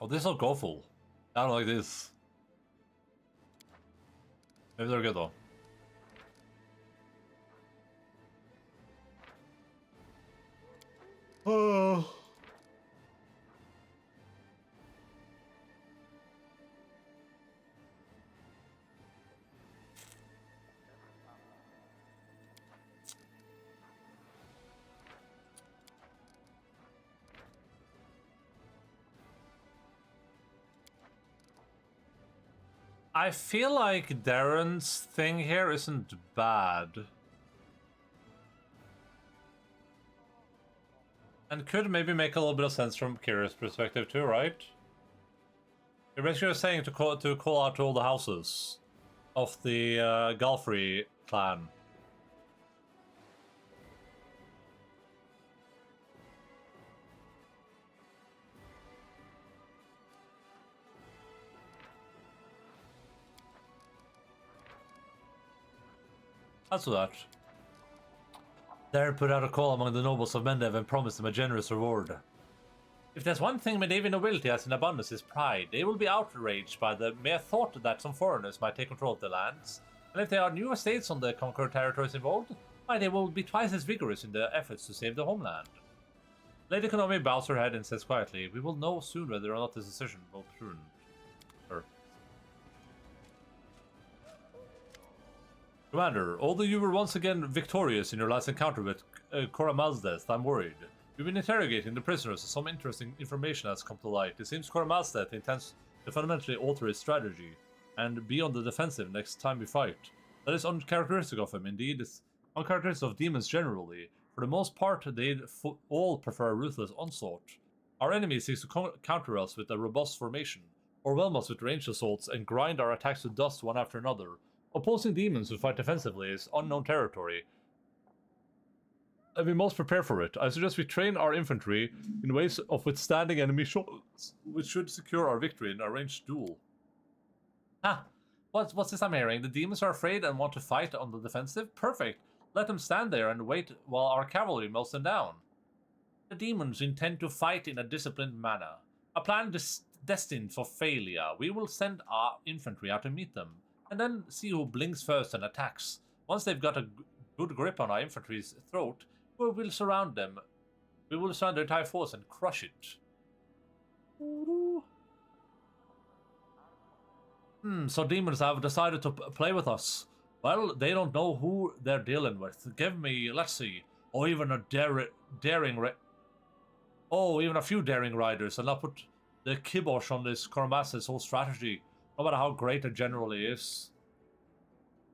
Oh, this will go full. I don't like this. Maybe they're good though. Oh. I feel like Darren's thing here isn't bad. And could maybe make a little bit of sense from Kira's perspective too, right? You're basically saying to call out to all the houses of the Galfrey clan. Let's do that. Darren put out a call among the nobles of Mendev and promised them a generous reward. If there's one thing Mendevian nobility has in abundance is pride, they will be outraged by the mere thought that some foreigners might take control of their lands. And if there are new estates on the conquered territories involved, why they will be twice as vigorous in their efforts to save the homeland. Lady Konami bows her head and says quietly, "We will know soon whether or not this decision will prune." Commander, although you were once again victorious in your last encounter with Koramal's I'm worried. We've been interrogating the prisoners and some interesting information has come to light. It seems Koramal's intends to fundamentally alter his strategy and be on the defensive next time we fight. That is uncharacteristic of him, indeed. It's uncharacteristic of demons generally. For the most part, they all prefer a ruthless onslaught. Our enemy seeks to counter us with a robust formation, overwhelm us with ranged assaults, and grind our attacks to dust one after another. Opposing demons who fight defensively is unknown territory, and we must prepare for it. I suggest we train our infantry in ways of withstanding enemy shots, which should secure our victory in a ranged duel. What's this I'm hearing? The demons are afraid and want to fight on the defensive? Perfect. Let them stand there and wait while our cavalry melts them down. The demons intend to fight in a disciplined manner. A plan destined for failure. We will send our infantry out to meet them, and then see who blinks first and attacks. Once they've got a good grip on our infantry's throat, we will surround them. We will surround their entire force and crush it. So demons have decided to play with us. Well, they don't know who they're dealing with. Give me, let's see, or even a even a few daring riders, and I'll put the kibosh on this Kormas's whole strategy, no matter how great a general he is.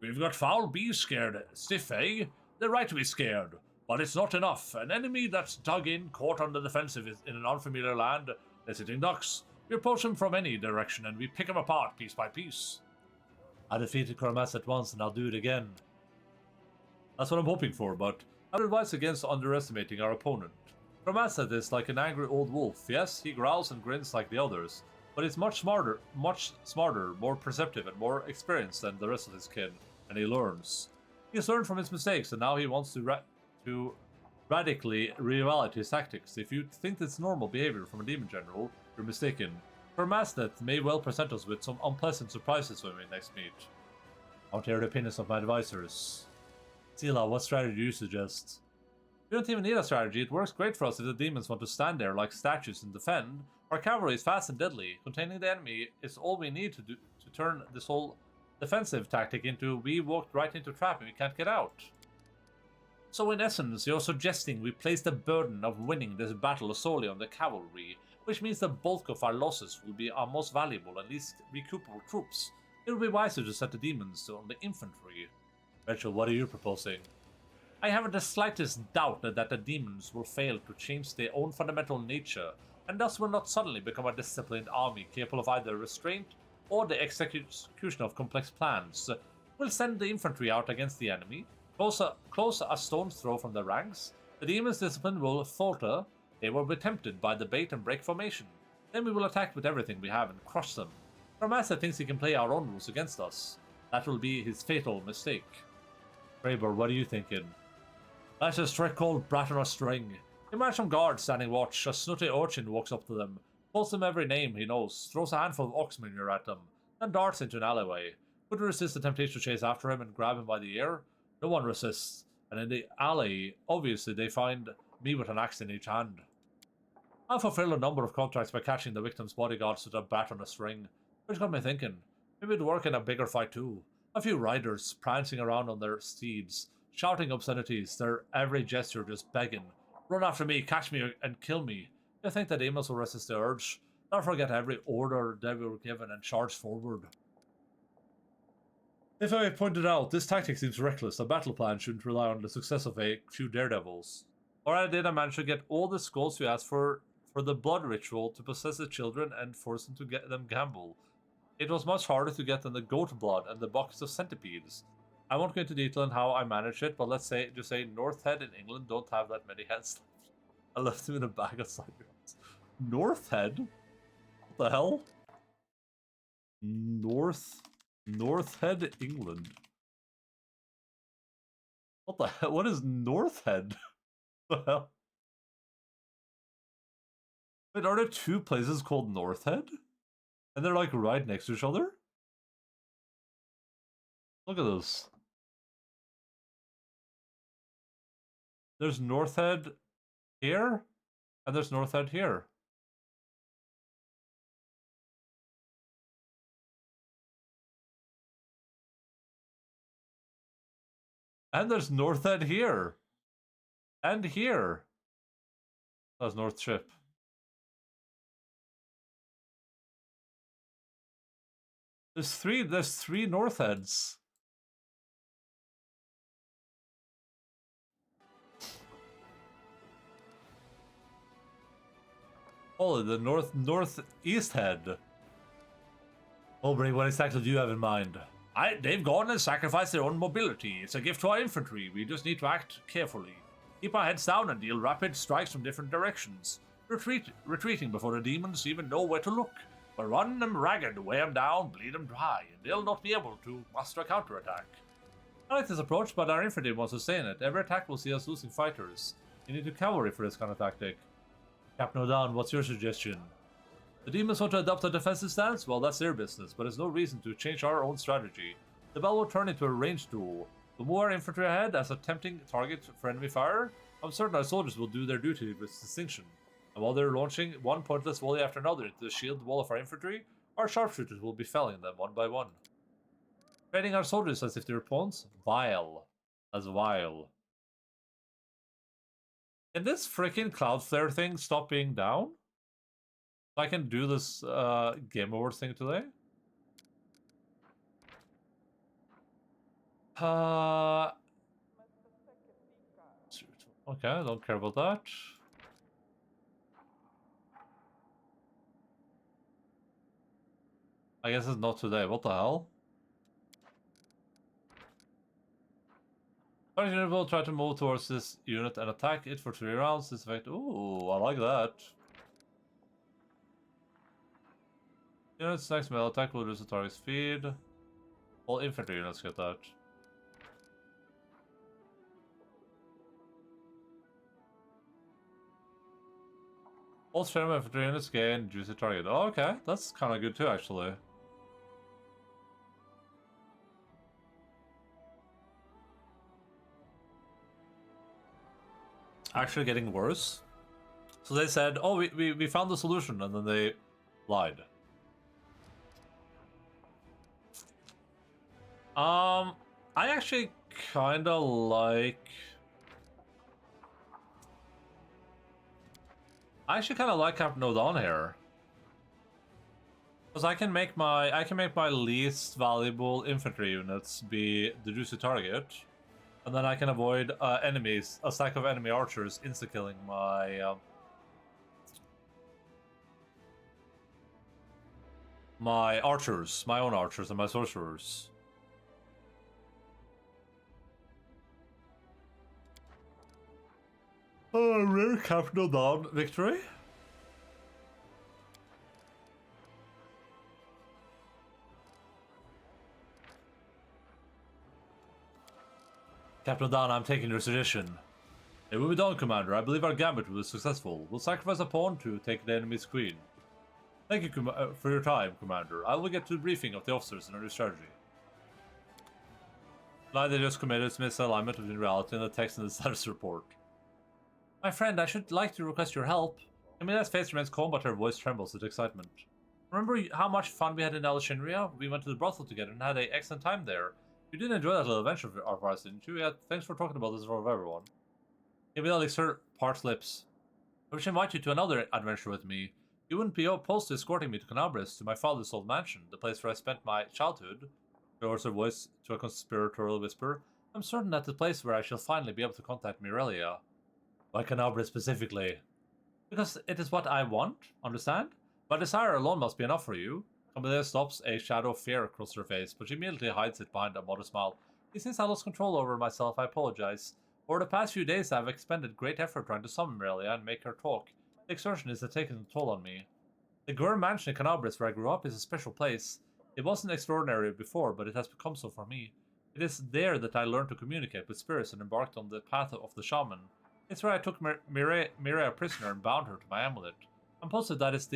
We've got foul bees scared. Stiff, eh? They're right to be scared, but it's not enough. An enemy that's dug in, caught on the defensive in an unfamiliar land, they're sitting ducks. We approach them from any direction, and we pick them apart piece by piece. I defeated Kormas at once, and I'll do it again. That's what I'm hoping for, but I would advise against underestimating our opponent. Kormas is like an angry old wolf. Yes, he growls and grins like the others, but he's much smarter, more perceptive, and more experienced than the rest of his kin, and he learns. He's learned from his mistakes, and now he wants to radically reevaluate his tactics. If you think that's normal behavior from a demon general, you're mistaken. Kormasnet may well present us with some unpleasant surprises when we next meet. I want to hear the opinions of my advisors. Sila, what strategy do you suggest? We don't even need a strategy. It works great for us if the demons want to stand there like statues and defend. Our cavalry is fast and deadly. Containing the enemy is all we need to do to turn this whole defensive tactic into we walked right into a trap and we can't get out. So in essence, you're suggesting we place the burden of winning this battle solely on the cavalry, which means the bulk of our losses will be our most valuable and least recoupable troops. It would be wiser to set the demons on the infantry. Rachel, what are you proposing? I haven't the slightest doubt that the demons will fail to change their own fundamental nature, and thus will not suddenly become a disciplined army capable of either restraint or the execution of complex plans. We'll send the infantry out against the enemy, close a stone's throw from the ranks. The demons' discipline will falter. They will be tempted by the bait and break formation. Then we will attack with everything we have and crush them. Kormasa thinks he can play our own rules against us. That will be his fatal mistake. Kraber, what are you thinking? That's a strict cold brat on a string. Imagine some guards standing watch. A snooty urchin walks up to them. calls them every name he knows, throws a handful of oxmanure at them, then darts into an alleyway. Could resist the temptation to chase after him and grab him by the ear? No one resists, and in the alley, obviously they find me with an axe in each hand. I've fulfilled a number of contracts by catching the victim's bodyguards with a bat on a string, which got me thinking, maybe it'd work in a bigger fight too. A few riders prancing around on their steeds, shouting obscenities, their every gesture just begging, "Run after me, catch me, and kill me." You think the demons will resist the urge? Don't forget every order they were given and charge forward. If I pointed out, this tactic seems reckless. A battle plan shouldn't rely on the success of a few daredevils. Or did I manage to get all the skulls you asked for the blood ritual to possess the children and force them to get them gamble? It was much harder to get than the goat blood and the buckets of centipedes. I won't go into detail on how I managed it, but let's say just say North Head in England don't have that many heads left. I left them in a bag of cigarettes. North Head? What the hell? North Head, England. What the hell? What is North Head? What the hell? Wait, are there two places called North Head? And they're like right next to each other? Look at this. There's North Head here, and there's North Head here. And there's North Head here. And here. That's North Ship. There's three North Heads. Oh, the northeast head. Aubrey, what exactly do you have in mind? They've gone and sacrificed their own mobility. It's a gift to our infantry. We just need to act carefully. Keep our heads down and deal rapid strikes from different directions. Retreating before the demons even know where to look. But run them ragged, weigh them down, bleed them dry, and they'll not be able to muster a counterattack. I like this approach, but our infantry wants to stay in it. Every attack will see us losing fighters. You need a cavalry for this kind of tactic. Captain O'Down, what's your suggestion? The demons want to adopt a defensive stance? Well, that's their business, but there's no reason to change our own strategy. The battle will turn into a ranged duel. The more infantry ahead as a tempting target for enemy fire, I'm certain our soldiers will do their duty with distinction. And while they're launching one pointless volley after another into the shield wall of our infantry, our sharpshooters will be felling them one by one. Training our soldiers as if they're pawns? Vile. As vile. Can this freaking Cloudflare thing stop being down? I can do this Game Awards thing today? Okay, I don't care about that. I guess it's not today. What the hell? Target unit will try to move towards this unit and attack it for 3 rounds. This effect. Ooh, I like that. Unit's next melee attack will reduce the target's speed. All infantry units get that. All Sherman infantry units gain juicy target. Oh, okay, that's kind of good too, actually. Actually getting worse. So they said, oh, we found the solution, and then they lied. I actually kind of like... I actually kind of like Captain O'Don here. Because I can make my least valuable infantry units be the juicy target. And then I can avoid enemies, a stack of enemy archers insta-killing my my archers, my own archers and my sorcerers. Oh, rare Captain O'Don victory. Captain O'Don, I'm taking your suggestion. It will be done, Commander. I believe our gambit will be successful. We'll sacrifice a pawn to take the enemy's queen. Thank you for your time, Commander. I will get to the briefing of the officers in our new strategy. Neither just committed to misalignment between reality and the text in the status report. My friend, I should like to request your help. Camilla's face remains calm, but her voice trembles with excitement. Remember how much fun we had in Alexandria? We went to the brothel together and had an excellent time there. You did enjoy that little adventure of ours, didn't you? Yeah, thanks for talking about this in front of everyone. Camilla licks her parched lips. I wish I invite you to another adventure with me. You wouldn't be opposed to escorting me to Canabris, to my father's old mansion, the place where I spent my childhood. She lowers her voice to a conspiratorial whisper. I'm certain that's the place where I shall finally be able to contact Mirelia. Why Canabris specifically? Because it is what I want, understand? My desire alone must be enough for you. Camilla stops, a shadow of fear across her face, but she immediately hides it behind a modest smile. Since I lost control over myself, I apologize. Over the past few days, I have expended great effort trying to summon Mirelia and make her talk. The exertion has taken a toll on me. The Gur mansion in Canabris, where I grew up, is a special place. It wasn't extraordinary before, but it has become so for me. It is there that I learned to communicate with spirits and embarked on the path of the shaman. It's where I took Mireia prisoner and bound her to my amulet. I'm positive that is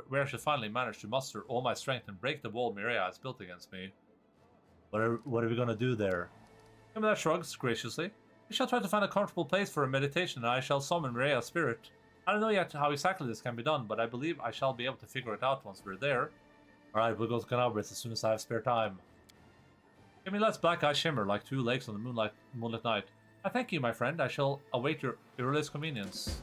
where I shall finally manage to muster all my strength and break the wall Mireia has built against me. What are we gonna do there? Camilla shrugs graciously. We shall try to find a comfortable place for a meditation, and I shall summon Mireia's spirit. I don't know yet how exactly this can be done, but I believe I shall be able to figure it out once we're there. Alright, we'll go to Canabris as soon as I have spare time. Camilla's black eyes shimmer like two lakes on the moonlit night. I thank you, my friend. I shall await your earliest convenience.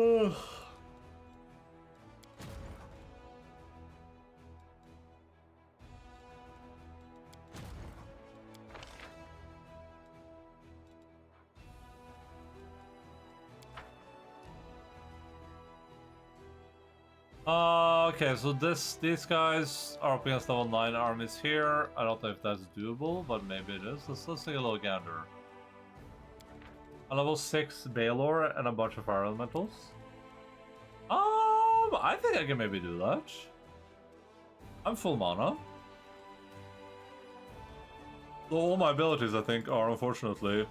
Ugh. Okay, so these guys are up against level 9 armies here. I don't know if that's doable, but maybe it is. Let's take a little gander. A level 6 Baylor and a bunch of fire elementals. I think I can maybe do that. I'm full mana. So all my abilities, I think, are unfortunately.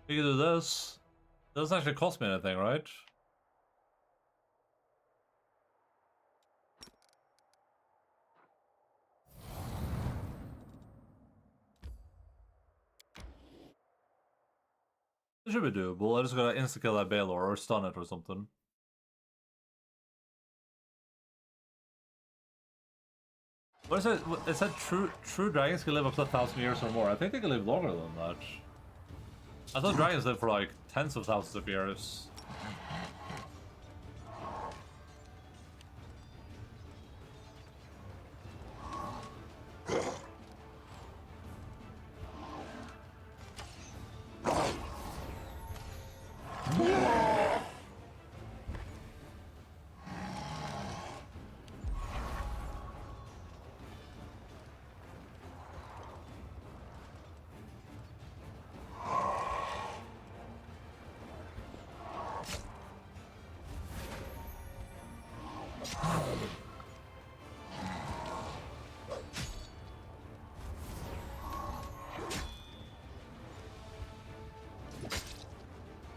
We can do this. It doesn't actually cost me anything, right? It should be doable. I just gotta insta-kill that Baylor or stun it or something. What is it? It said true dragons can live up to 1,000 years or more. I think they can live longer than that. I thought dragons live for like tens of thousands of years.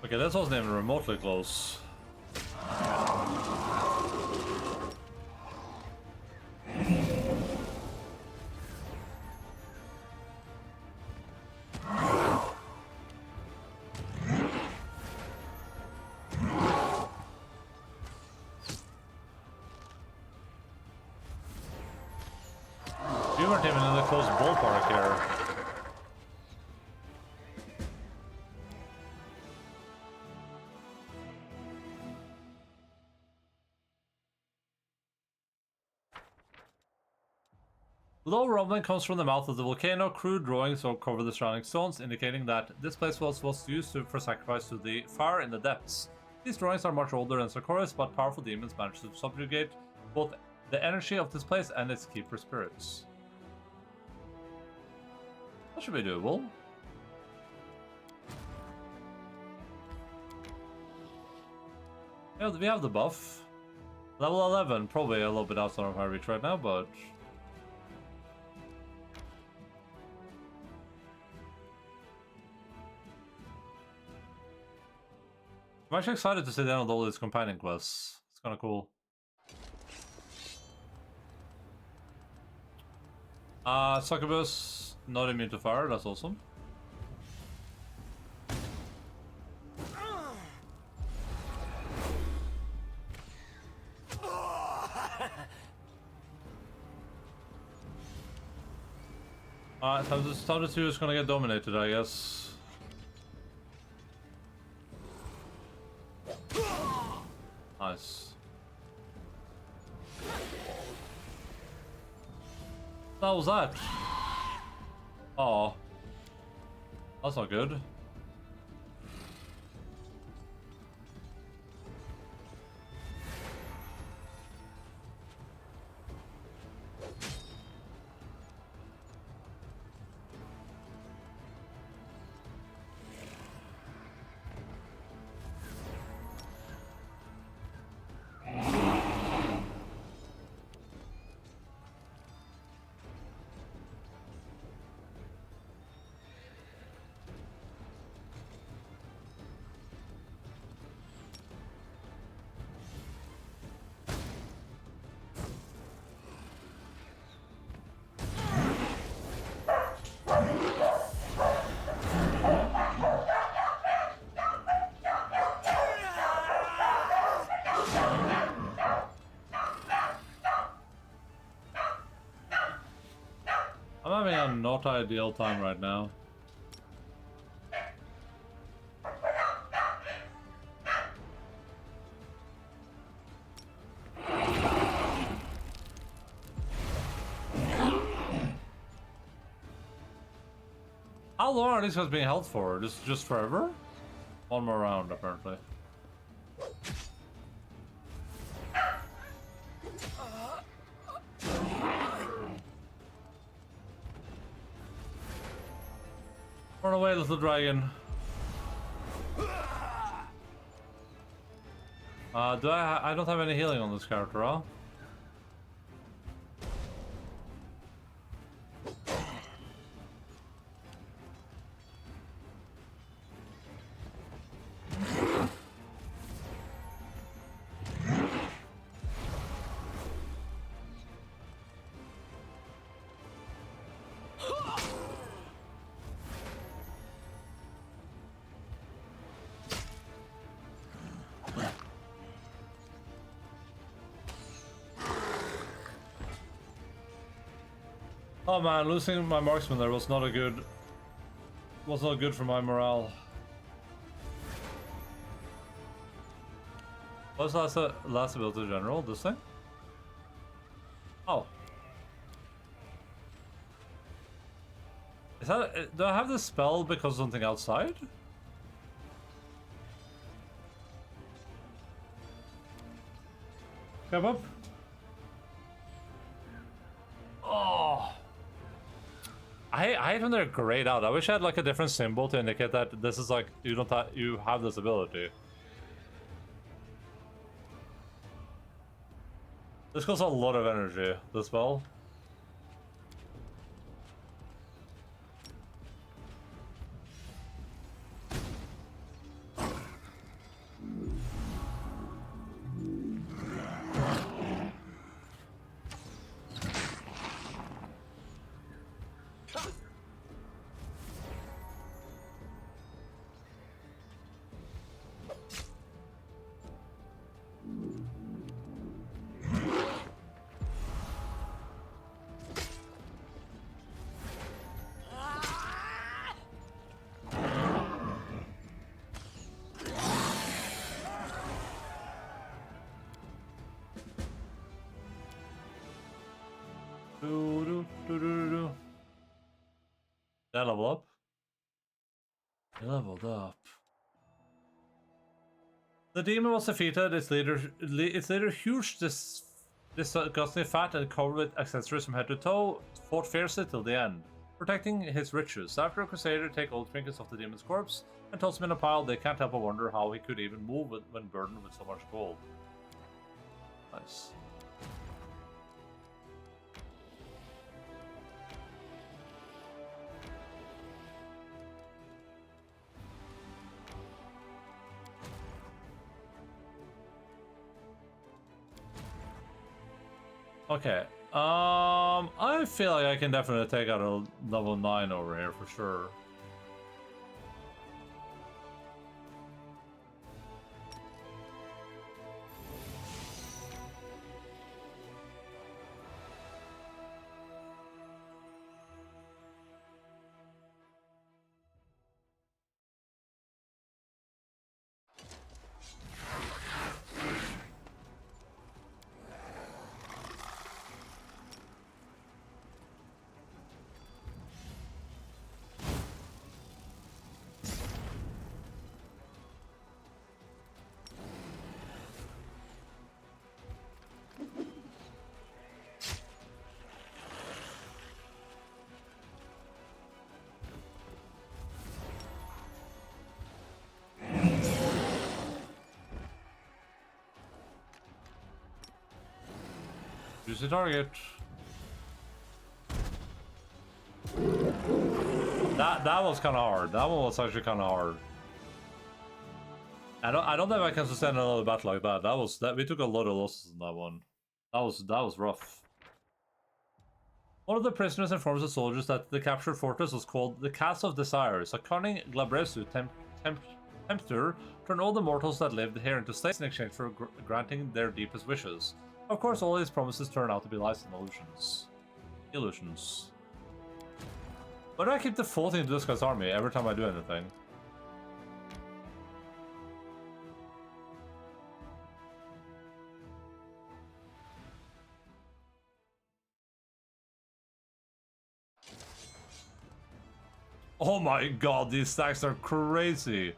Okay, this wasn't even remotely close. You weren't even in the close ballpark here. Low rumbling comes from the mouth of the volcano. Crude drawings will cover the surrounding stones, indicating that this place was used for sacrifice to the fire in the depths. These drawings are much older than Sarkoris, but powerful demons manage to subjugate both the energy of this place and its keeper spirits. That should be doable. Yeah, we have the buff. Level 11, probably a little bit outside of our reach right now, but... I'm actually excited to see the end of all these companion quests. It's kind of cool. Succubus, not immune to fire, that's awesome. Alright, time to 2 is gonna get dominated, I guess. Nice. What was that? Oh. That's not good. I'm having a not ideal time right now. How long are these guys being held for? Just forever? One more round, apparently. Run away, little dragon. I don't have any healing on this character, huh? Oh man, losing my marksman there was not good for my morale. What's last ability general? This thing? Oh. Is that, do I have this spell because of something outside? Come up. Oh. I hate when they're grayed out. I wish I had like a different symbol to indicate that this is like you have this ability. This costs a lot of energy, this spell. That level up? They leveled up. The demon was defeated. Its leader, huge, disgustingly fat and covered with accessories from head to toe, fought fiercely till the end, protecting his riches. After a crusader take all trinkets of the demon's corpse and toss them in a pile, they can't help but wonder how he could even move when burdened with so much gold. Nice. Okay. I feel like I can definitely take out a level 9 over here for sure. Use the target. That was kind of hard. That one was actually kind of hard. I don't think I can sustain another battle like that. We took a lot of losses in that one. That was rough. One of the prisoners informs the soldiers that the captured fortress was called the Castle of Desires. A cunning Glabresu tempter turned all the mortals that lived here into slaves in exchange for granting their deepest wishes. Of course, all these promises turn out to be lies and illusions. Why do I keep defaulting into this guy's army every time I do anything? Oh my god, these stacks are crazy!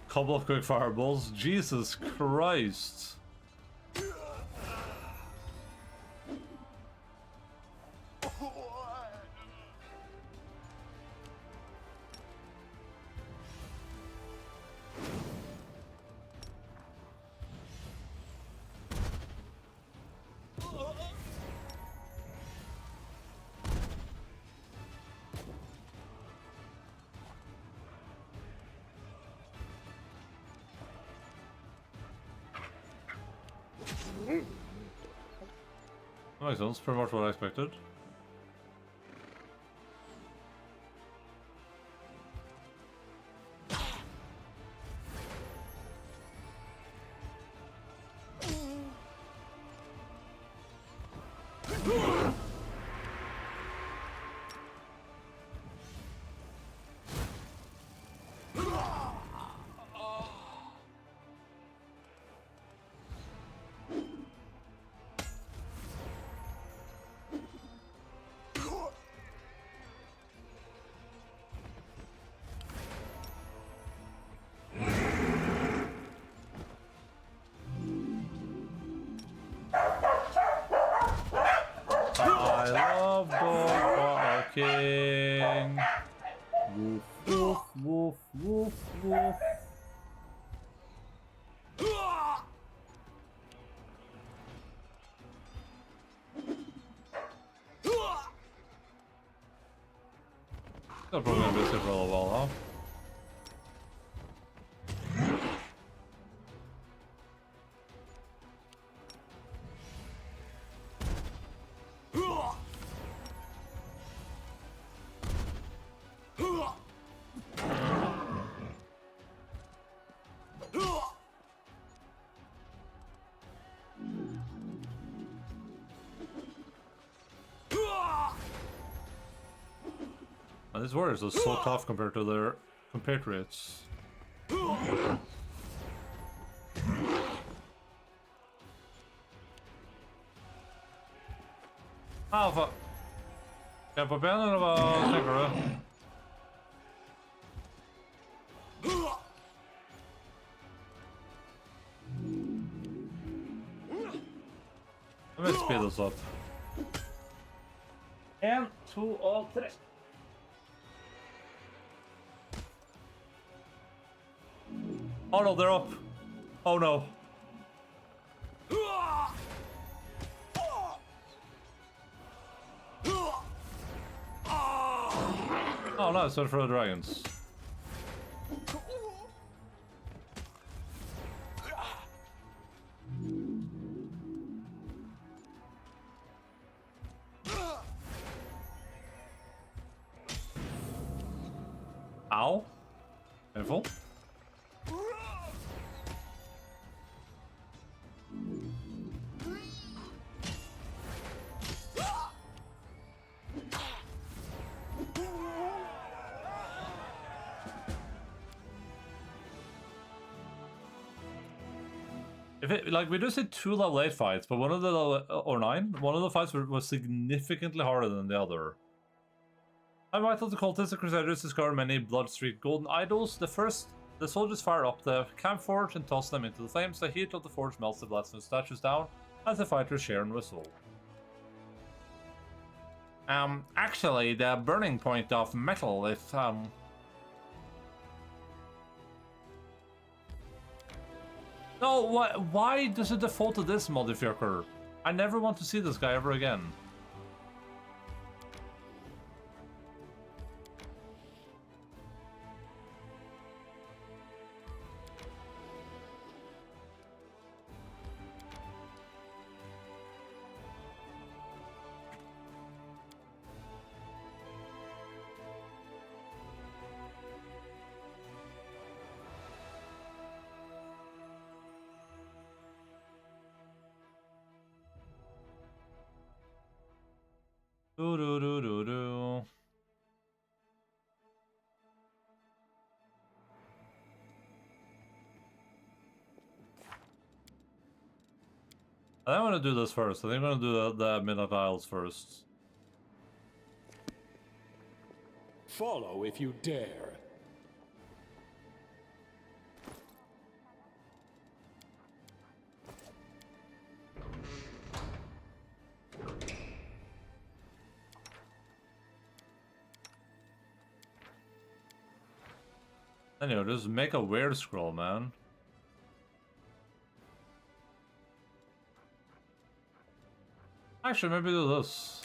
Couple of quick fireballs. Jesus Christ. That makes sense, pretty much what I expected. I love dog barking. Woof, woof, woof, woof, woof. That's probably gonna be a for a little while, huh? And these warriors are so tough compared to their compatriots. Alpha. Ja, på benen eller vad tänker du? Jag vet speed och sånt. 1, 2 och 3. Oh no, they're up. Oh no. Oh no, it's for the dragons. Ow. Painful. If it, like, we just did 2 level 8 fights, but one of the or 9, one of the fights was significantly harder than the other. I might have the cultists and crusaders discover many blood-streaked golden idols. The soldiers fire up the camp forge and toss them into the flames. The heat of the forge melts the blasphemous statues down as the fighters share and whistle. Actually, the burning point of metal is, No, why does it default to this motherfucker? I never want to see this guy ever again. Do do do do do. I want to do this first. I think I'm gonna do the Midnight Isles first. Follow if you dare. Anyway, just make a weird scroll, man. Actually, maybe do this.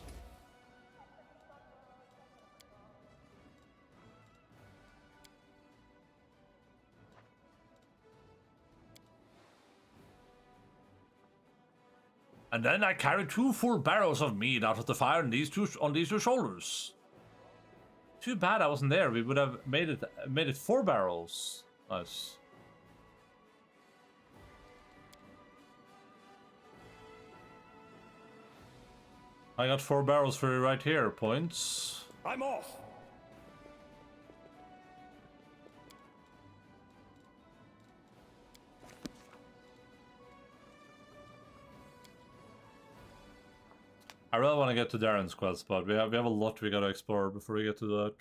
And then I carry 2 full barrels of meat out of the fire on these two shoulders. Too bad I wasn't there. We would have made it 4 barrels. Nice. I got 4 barrels for you right here. Points. I'm off. I really want to get to Darren's quest, but we have a lot we gotta explore before we get to that.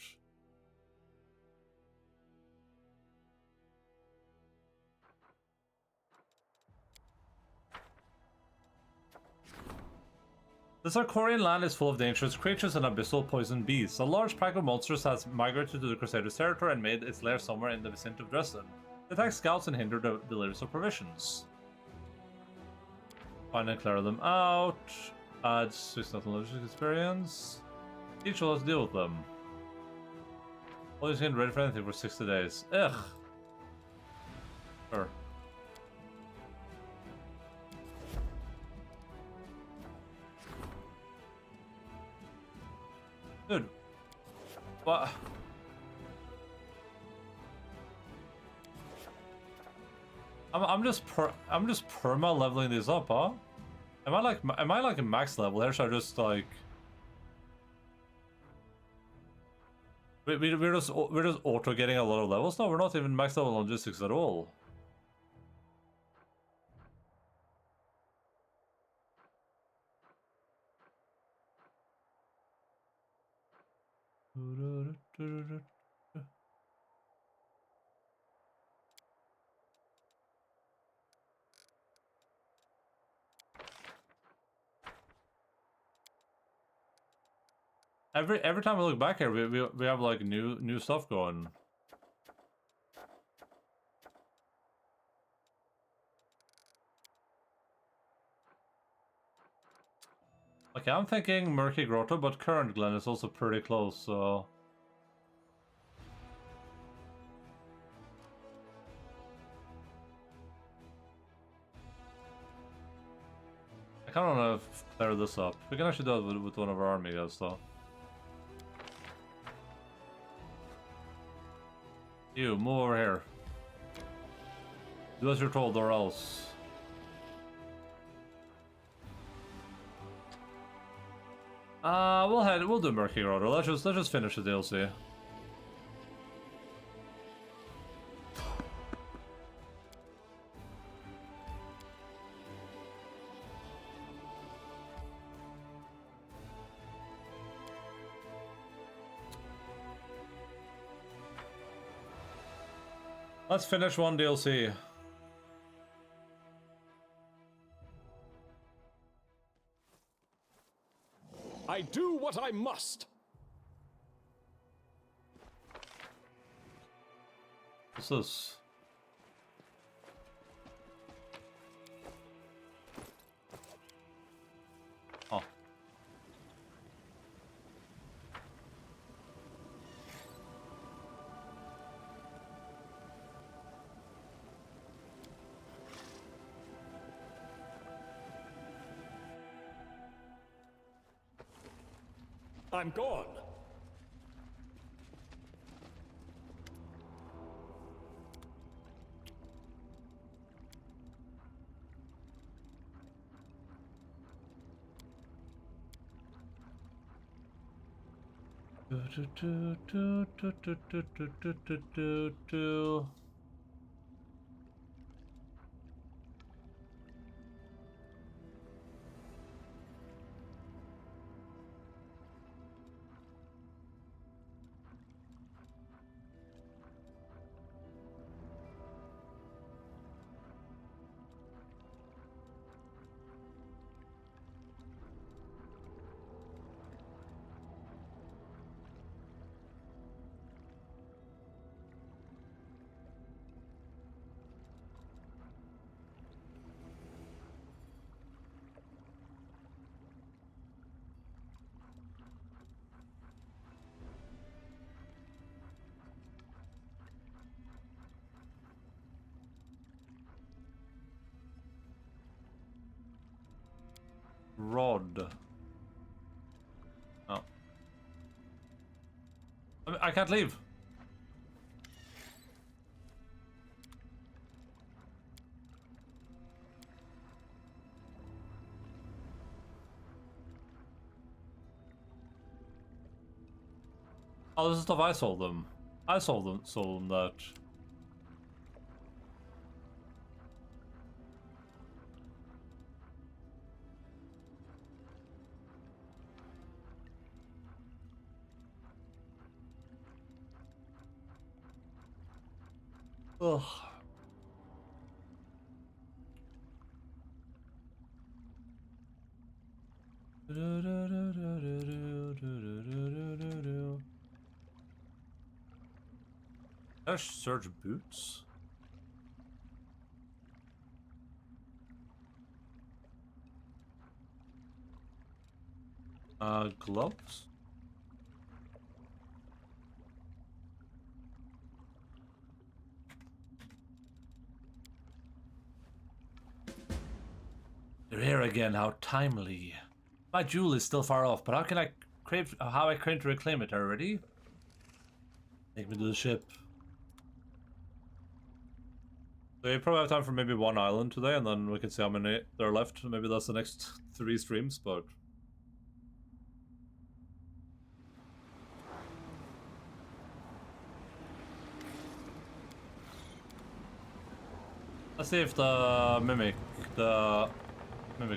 This Arcorian land is full of dangerous creatures and abyssal poison beasts. A large pack of monsters has migrated to the Crusaders' territory and made its lair somewhere in the vicinity of Dresden. They attack scouts and hinder the delivery of provisions. Find and clear them out. Adds 6 technological experience. Each will have to deal with them. Always getting ready for anything for 60 days. Ugh. Sure. Dude. What? I'm just perma leveling these up, huh? Am I like a max level here? Should I just like we're just auto getting a lot of levels? No, we're not even max level logistics at all. Every time we look back here, we have like new stuff going. Okay, I'm thinking Murky Grotto, but Current Glen is also pretty close, so... I kinda wanna clear this up. We can actually do it with one of our army guys, though. You, move over here. Do as you're told, or else. We'll do Murky Grotto. Let's just finish the DLC. Let's finish one DLC. I do what I must. What's this? Oh. I'm gone. Rod. Oh. I can't leave. Oh, this is stuff I sold them. I sold them that. Ugh. There's Surge boots. Gloves. You're here again, how timely. My jewel is still far off, but how can I crave how I crave to reclaim it already? Take me to the ship. So you probably have time for maybe one island today, and then we can see how many there are left. Maybe that's the next 3 streams, but... Let's see if the Mimic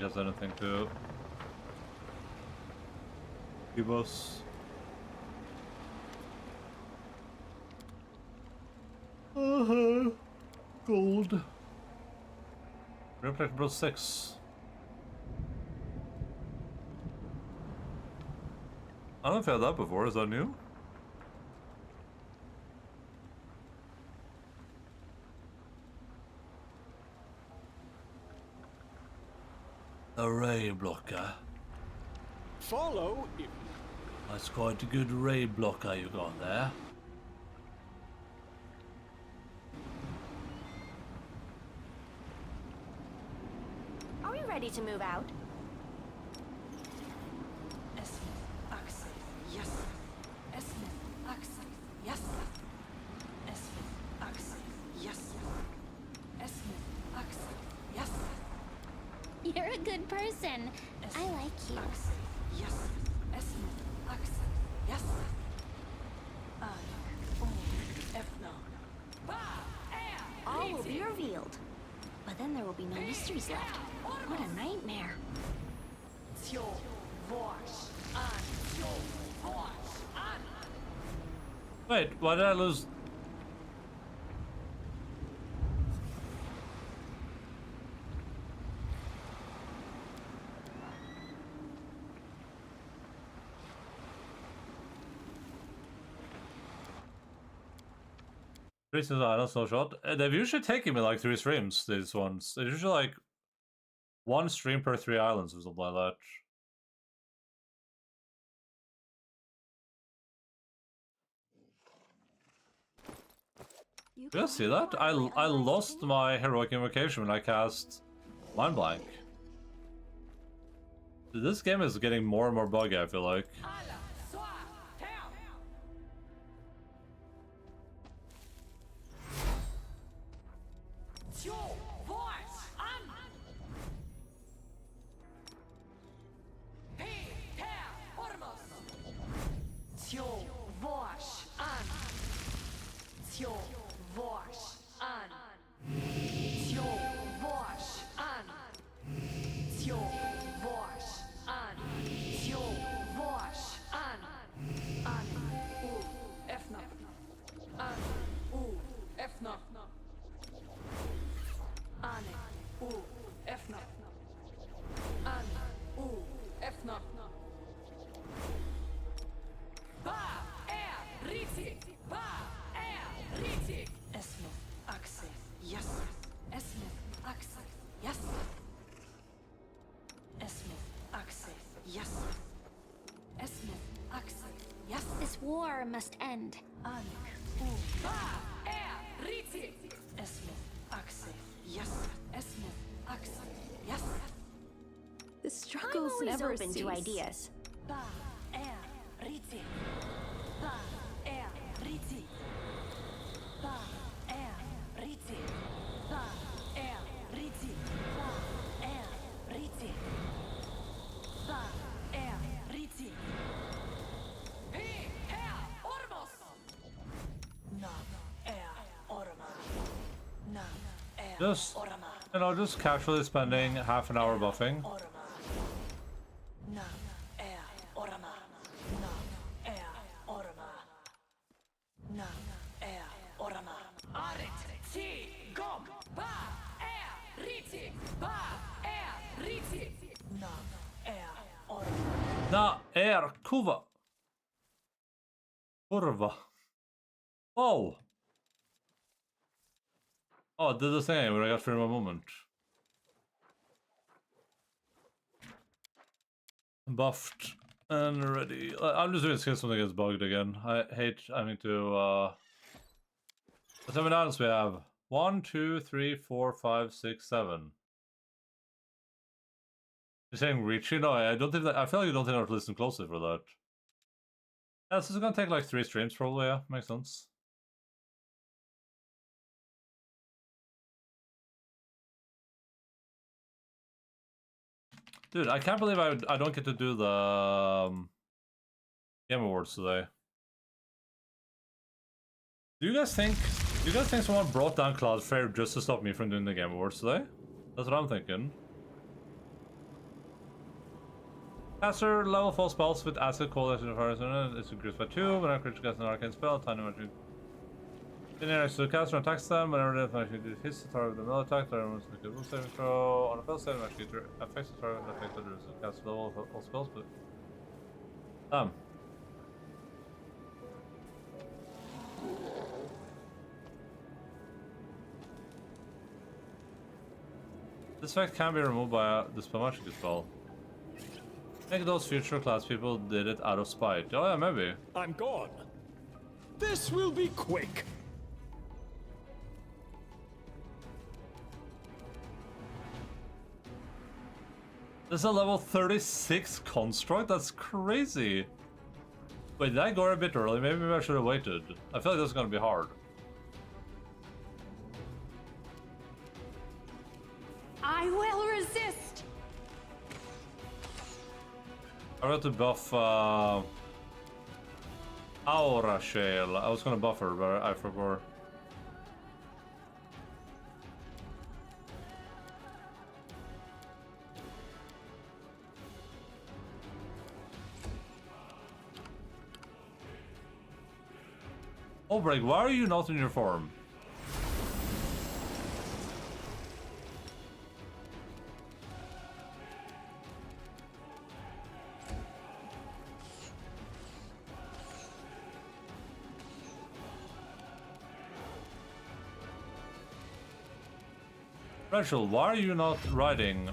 has anything to... give us. Gold. Reflect Bro 6. I don't know if I had that before. Is that new? A ray blocker. Follow if That's quite a good ray blocker you got there. Are we ready to move out? You're a good person. I like you. All will be revealed. But then there will be no mysteries left. What a nightmare. Wait, why did I lose? Reasons I don't know shot. They've usually taken me like 3 streams, these ones. They're usually like 1 stream per 3 islands or something like that. You guys see that? I lost my heroic invocation when I cast Mind Blank. Dude, this game is getting more and more buggy, I feel like. This war must end. The struggles I'm always never open cease. to ideas. Just, you know, just casually spending half an hour buffing. Na kuva. Kurva. Oh. Oh, it did the thing when I got through my moment. Buffed and ready. I'm just doing this in case something gets bugged again. I hate having to, how many islands we have? 1, 2, 3, 4, 5, 6, 7. You're saying Richie? No, I don't think that. I feel like you don't have to listen closely for that. Yeah, this is gonna take like 3 streams probably, yeah. Makes sense. Dude, I can't believe I don't get to do the Game Awards today. Do you guys think someone brought down Cloudflare just to stop me from doing the Game Awards today? That's what I'm thinking. Caster level 4 spells with acid cold as far as it's increased by 2 when I creature casts an arcane spell, tiny magic. So the caster attacks them whenever they actually hits the target with another attack. They're almost like a will saving throw. On a fail save, actually affects the target and affects the cast level of all spells, but. Damn. This effect can be removed by the spell magic spell. I think those future class people did it out of spite. Oh yeah, maybe. I'm gone. This will be quick. This is a level 36 construct? That's crazy. Wait, did I go a bit early? Maybe I should have waited. I feel like this is gonna be hard. I will resist. I got to buff Aura Shale. I was gonna buff her, but I forgot. Obreak, why are you not in your form? Rachel, why are you not riding?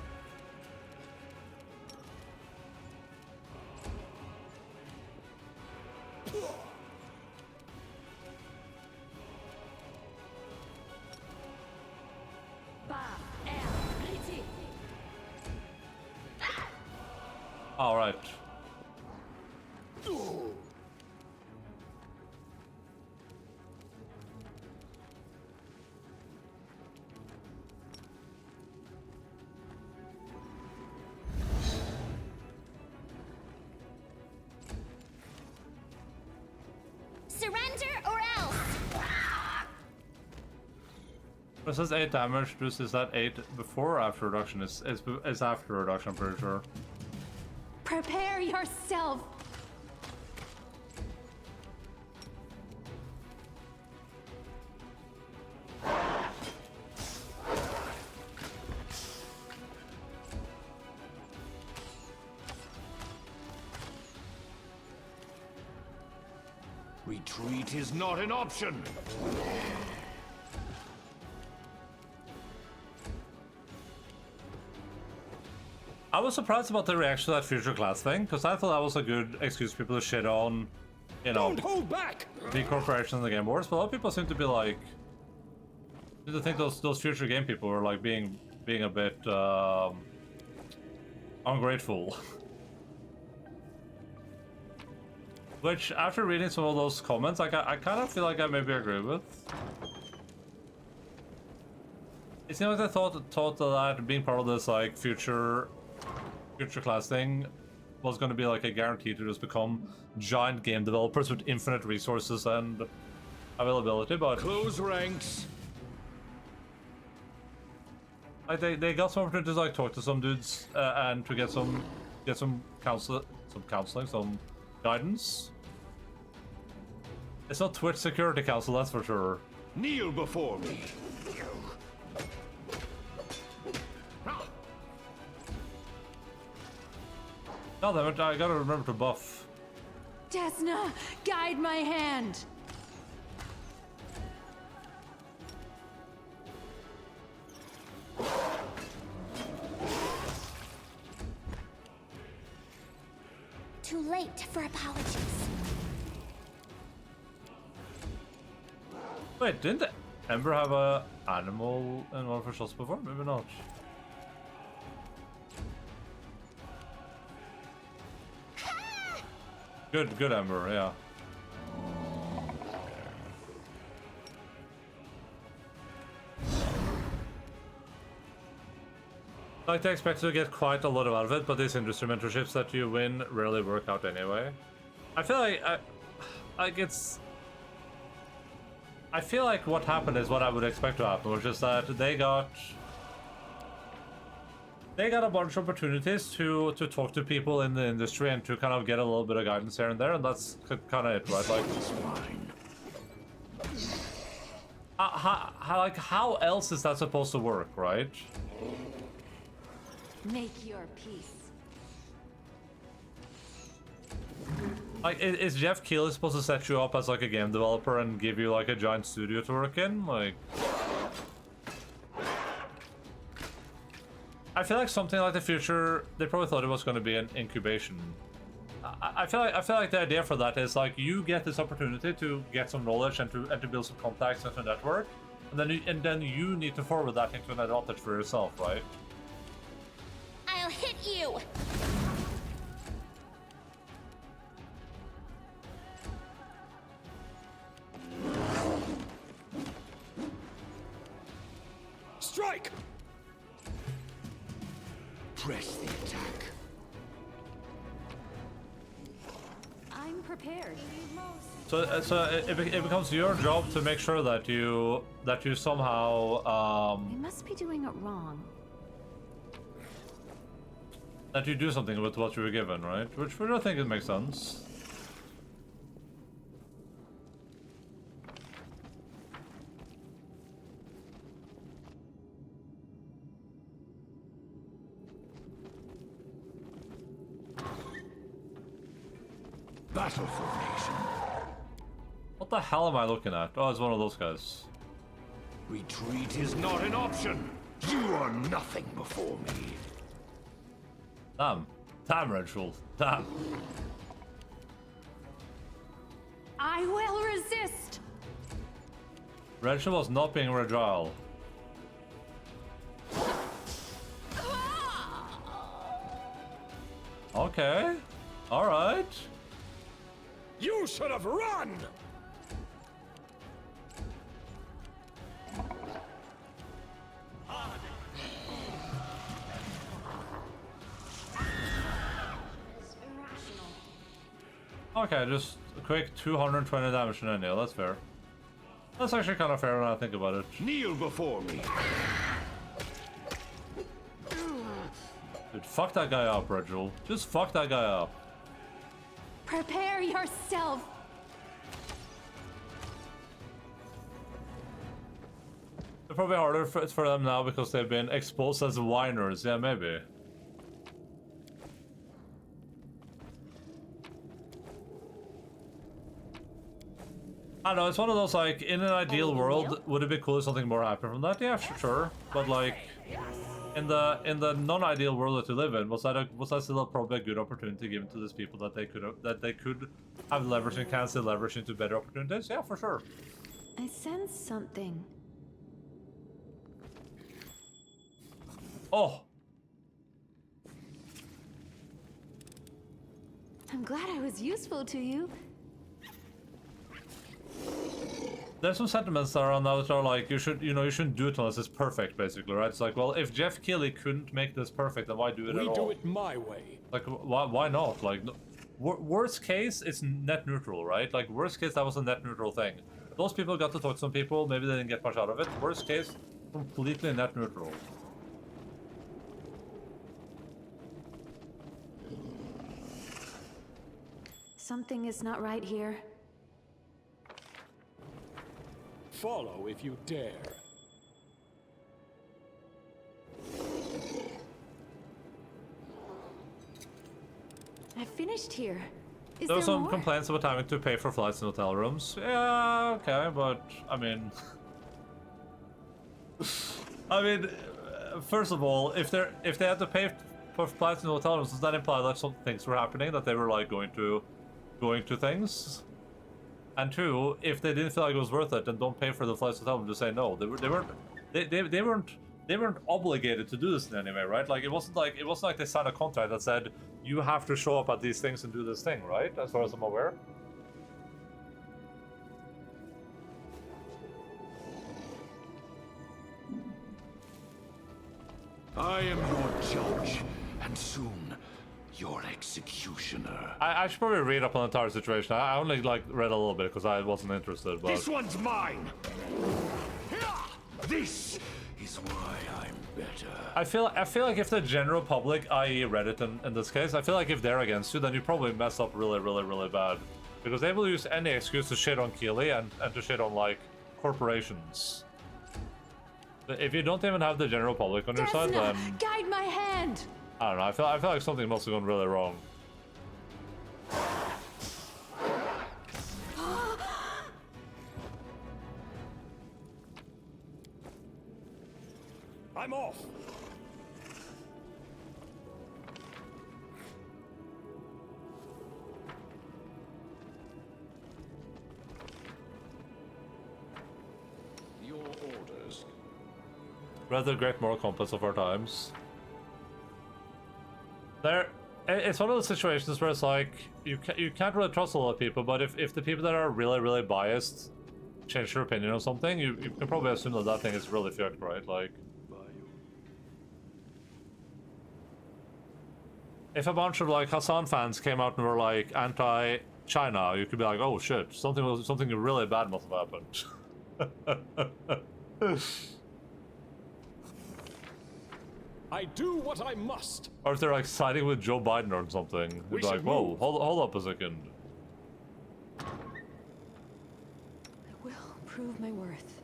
All right. Surrender or else! It says 8 damage. This is that 8 before or after reduction? It's after reduction, I'm pretty sure. Prepare yourself. Retreat is not an option. I was surprised about the reaction to that future class thing, because I thought that was a good excuse for people to shit on, you know, Don't hold back. big corporations in the game wars, but a lot of people seem to be like, seem to think those future game people are like being a bit ungrateful. Which, after reading some of those comments, I kind of feel like I maybe agree with. It seemed like they thought that being part of this like future class thing was going to be like a guarantee to just become giant game developers with infinite resources and availability, but Close ranks. like they got some opportunity to like talk to some dudes and to get some counseling, some guidance. It's not Twitch Security Council, that's for sure. Kneel before me. No, damn it, I gotta remember to buff. Desna, guide my hand. Too late for apologies. Wait, didn't Ember have a animal in one of her shots before? Maybe not. Good Ember, yeah. Like, they expect to get quite a lot out of it, but these industry mentorships that you win rarely work out anyway. I feel like what happened is what I would expect to happen, which is that they got a bunch of opportunities to talk to people in the industry and to kind of get a little bit of guidance here and there, and that's kind of it, right? Like, How else is that supposed to work, right? Make your peace. Like, is Jeff Keighley supposed to set you up as like a game developer and give you like a giant studio to work in? Like, I feel like something like the future, they probably thought it was going to be an incubation. I feel like the idea for that is like you get this opportunity to get some knowledge and to build some contacts into a network, and then you need to forward that into an advantage for yourself, right? I'll hit you! Strike! Press the attack. I'm prepared. So it becomes your job to make sure that you somehow We must be doing it wrong. that you do something with what you were given, right? Which I think it makes sense. Battle formation. What the hell am I looking at? Oh, it's one of those guys. Retreat is not an option. You are nothing before me. Damn. Damn, Rachel. Damn. I will resist. Rachel was not being fragile. Okay. Alright. You should have run! Okay, just a quick 220 damage in India, that's fair. That's actually kind of fair when I think about it. Kneel before me. Dude, fuck that guy up, Rachel. Just fuck that guy up. Prepare yourself. It's probably harder for them now because they've been exposed as whiners. Yeah, maybe. I don't know, it's one of those, like, in an ideal world, would it be cool if something more happened from that? Yeah, sure. But, like, in the non-ideal world that we live in, was that still probably a good opportunity given to these people that they could have leverage and can still leverage into better opportunities? Yeah, for sure. I sense something. Oh, I'm glad I was useful to you. there's some sentiments that are on that are like you shouldn't do it unless it's perfect, basically, right? It's like, well, if Jeff Keighley couldn't make this perfect, then why do it at all? We do it my way. Like, why not? Like, worst case, it's net neutral, right? Like, worst case, that was a net neutral thing. Those people got to talk to some people, maybe they didn't get much out of it. Worst case, completely net neutral. Something is not right here. Follow if you dare. I finished here. Is There were there some more? complaints about having to pay for flights and hotel rooms. Yeah, okay, but I mean, first of all, if they had to pay for flights and hotel rooms, does that imply that some things were happening, that they were like going to things? And two, if they didn't feel like it was worth it, then don't pay for the flights and hotel rooms. Just say no. They weren't obligated to do this in any way, right? Like it wasn't like they signed a contract that said you have to show up at these things and do this thing, right? As far as I'm aware. I am your judge, and soon your executioner. I should probably read up on the entire situation. I only like read a little bit because I wasn't interested. But This one's mine. This is why I'm better. I feel like if the general public, i.e. Reddit in this case, I feel like if they're against you, then you probably mess up really, really, really bad. Because they will use any excuse to shit on Keighley and to shit on like corporations. If you don't even have the general public on your side, Desna, then guide my hand. I don't know. I feel like something must have gone really wrong. I'm off. Your orders. Rather great moral compass of our times. It's one of those situations where it's like you can't really trust a lot of people, but if the people that are really biased change your opinion on something, you can probably assume that that thing is really fucked, right? Like, if a bunch of like Hassan fans came out and were like anti-China, you could be like, oh shit, something really bad must have happened. I do what I must. Or if they're like siding with Joe Biden or something, you'd be like, whoa, hold up a second. I will prove my worth.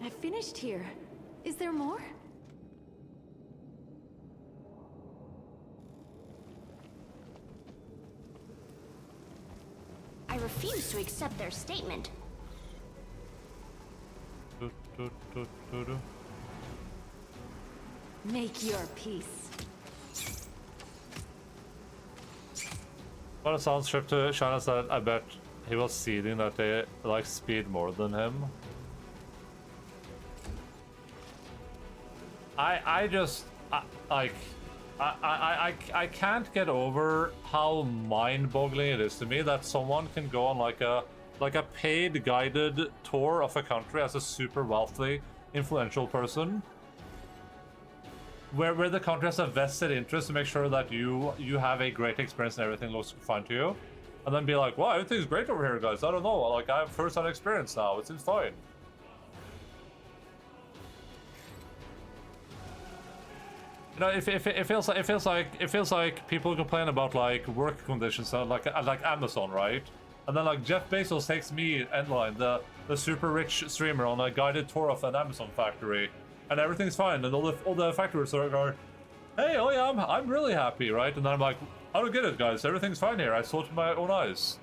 I've finished here. Is there more? I refuse to accept their statement. Make your peace. What a sound trip to China said, I bet he was seeding that they like speed more than him. I can't get over how mind-boggling it is to me that someone can go on like a paid guided tour of a country as a super wealthy, influential person, where the country has a vested interest to make sure that you have a great experience and everything looks fine to you, and then be like, wow, everything's great over here, guys. I don't know, like I have first-hand experience now. It seems fine. You know, it feels like people complain about like work conditions like Amazon, right? And then like Jeff Bezos takes me, Endaline, the super rich streamer, on a guided tour of an Amazon factory, and everything's fine, and all the factories are, hey, oh yeah, I'm really happy, right? And then I'm like, I don't get it, guys. Everything's fine here. I saw it with my own eyes.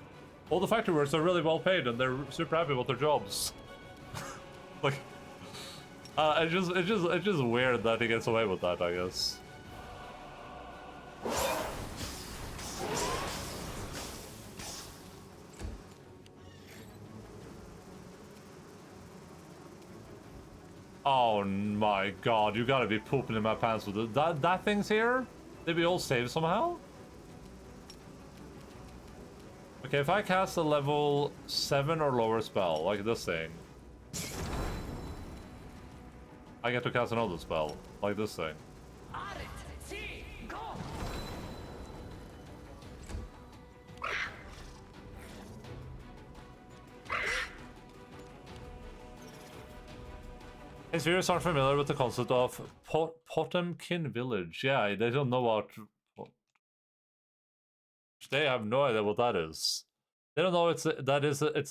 All the factory workers are really well paid, and they're super happy with their jobs. Like, it's just weird that he gets away with that, I guess. Oh my god, you gotta be pooping in my pants with it. That thing's here? Did we all save somehow? Okay, if I cast a level 7 or lower spell, like this thing, I get to cast another spell, like this thing. His viewers aren't familiar with the concept of Potemkin village. Yeah, they don't know what... They have no idea what that is. They don't know it's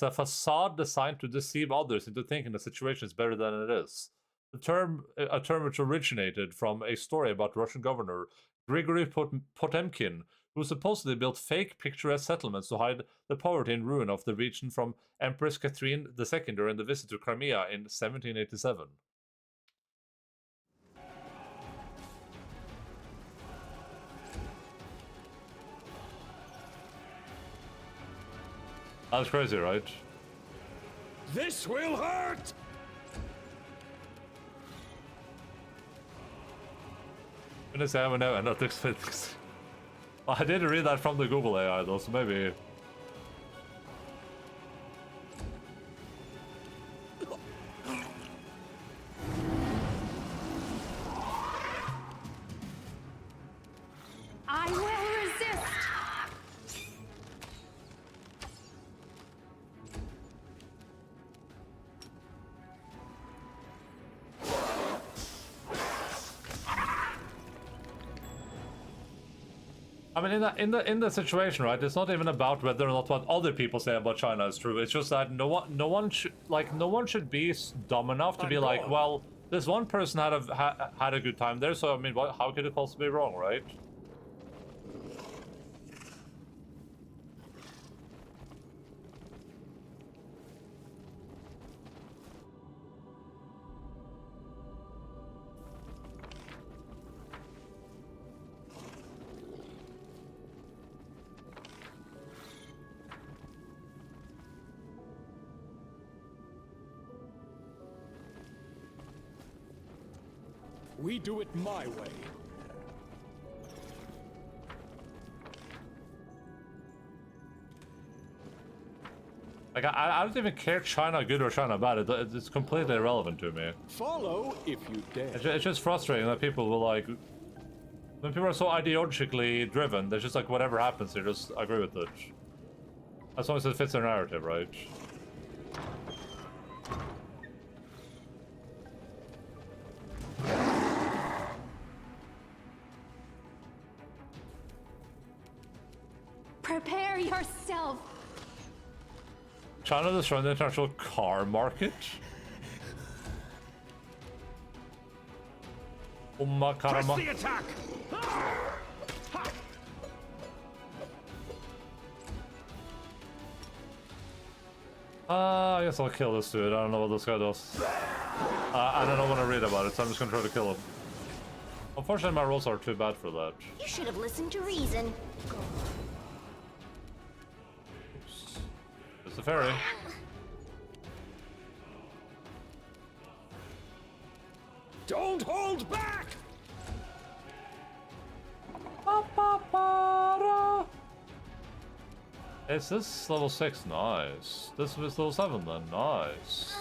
a facade designed to deceive others into thinking the situation is better than it is. A term which originated from a story about Russian governor Grigory Potemkin, who supposedly built fake picturesque settlements to hide the poverty and ruin of the region from Empress Catherine II during the visit to Crimea in 1787. That's crazy, right? This will hurt! I'm gonna say I will now end up this. I did read that from the Google AI though, so maybe. I will resist. I mean, in the situation, right? It's not even about whether or not what other people say about China is true. It's just that no one should be dumb enough to be like, well, this one person had a good time there, so I mean, how could it possibly be wrong, right? We do it my way. Like, I don't even care China good or China bad. It's completely irrelevant to me. Follow if you dare. It's just frustrating that people will like... When people are so ideologically driven, they're just like, whatever happens, they just agree with it. As long as it fits their narrative, right? Prepare yourself. China destroying the international car market? Press the attack! I guess I'll kill this dude. I don't know what this guy does. And I don't want to read about it, so I'm just gonna try to kill him. Unfortunately, my rolls are too bad for that. You should have listened to reason. It's a ferry. Don't hold back! Is this level 6? Nice. This was level 7 then. Nice.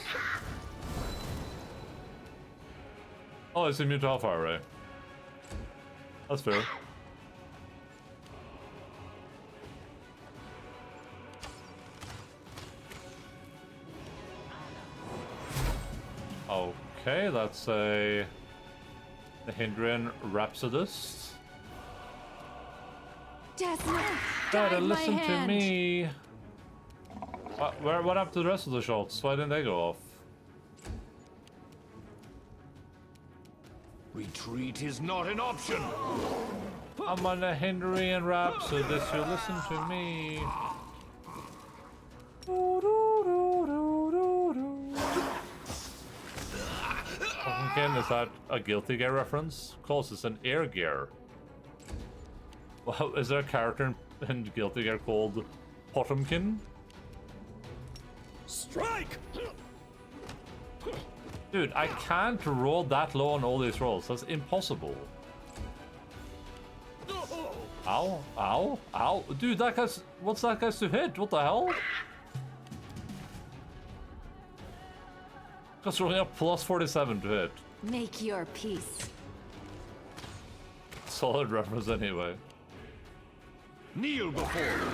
Oh, it's immune to Hellfire Ray. That's fair. Okay, that's a Hindrian Rhapsodist. Desmond, Better guide my listen to hand. me. What happened to the rest of the shots? Why didn't they go off? Retreat is not an option! I'm on a Hindrian Rhapsodist, you listen to me. Fucking is that a Guilty Gear reference? Of course, it's an Air Gear. Well, is there a character in Guilty Gear called Potemkin? Strike! Dude, I can't roll that low on all these rolls. That's impossible. Ow, ow, ow. Dude, that guy's... What's that guy's to hit? What the hell? Just rolling a plus 47 to hit. Make your peace. Solid reference anyway. Kneel before me!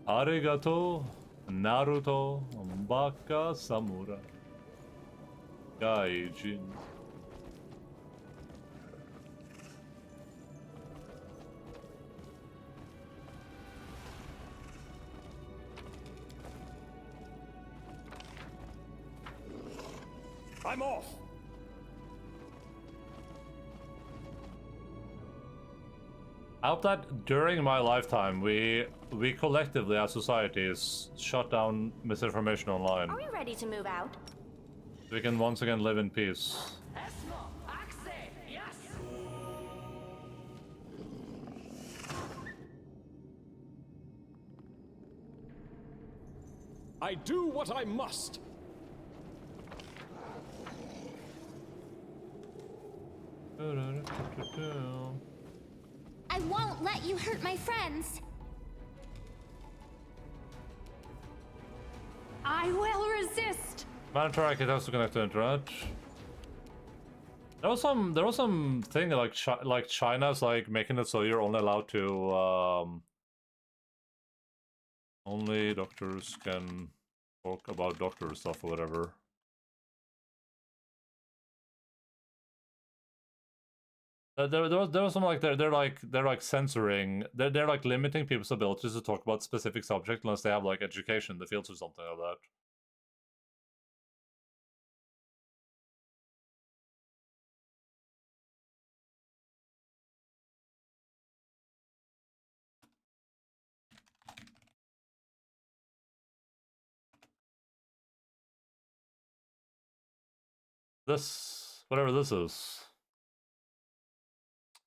Arigato, Naruto, Baka Samurai. Gaijin. I'm off! I hope that during my lifetime we collectively as societies shut down misinformation online. Are we ready to move out? We can once again live in peace. I do what I must! I won't let you hurt my friends. I will resist. Mandatory can also connect to internet. There was some thing like China's like making it so you're only allowed to only doctors can talk about doctor stuff or whatever. There was some like they're like censoring, they're like limiting people's abilities to talk about specific subject unless they have like education in the fields or something like that. This, whatever this is.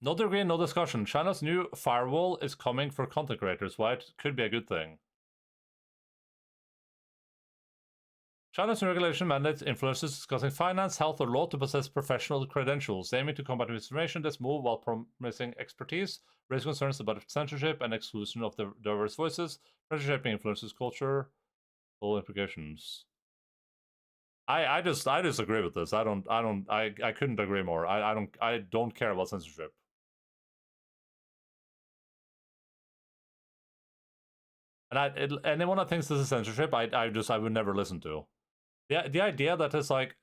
No degree, no discussion. China's new firewall is coming for content creators. Why it could be a good thing. China's new regulation mandates influencers discussing finance, health, or law to possess professional credentials, aiming to combat misinformation. This move, while promising expertise, raises concerns about censorship and exclusion of the diverse voices, reshaping influencers' culture. All implications. I just agree with this. I couldn't agree more. I don't care about censorship. And anyone that thinks this is censorship, I would never listen to. The idea that it's like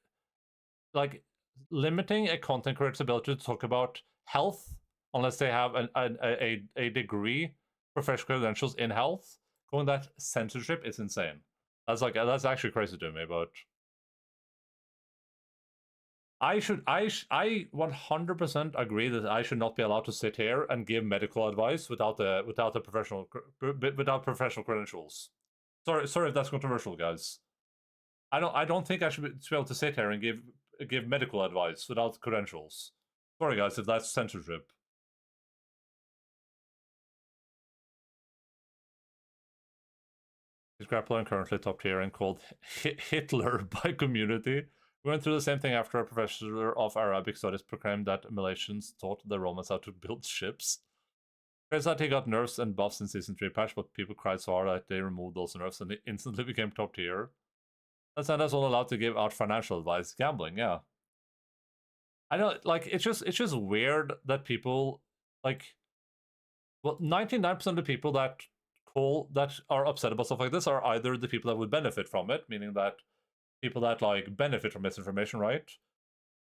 limiting a content creator's ability to talk about health unless they have a degree, professional credentials in health, calling that censorship is insane. That's actually crazy to me, but I 100% agree that I should not be allowed to sit here and give medical advice without professional credentials. Sorry if that's controversial, guys. I don't think I should be able to sit here and give medical advice without credentials. Sorry, guys, if that's censorship. This grappler currently top tier and called Hitler by community. We went through the same thing after a professor of Arabic studies proclaimed that Malaysians taught the Romans how to build ships. Crazy that he got nerfs and buffs in Season 3 patch, but people cried so hard that they removed those nerfs and he instantly became top tier. That's all allowed to give out financial advice. Gambling, yeah. I know, like, it's just weird that people, like, well, 99% of the people that are upset about stuff like this are either the people that would benefit from it, meaning that people that like benefit from misinformation, right?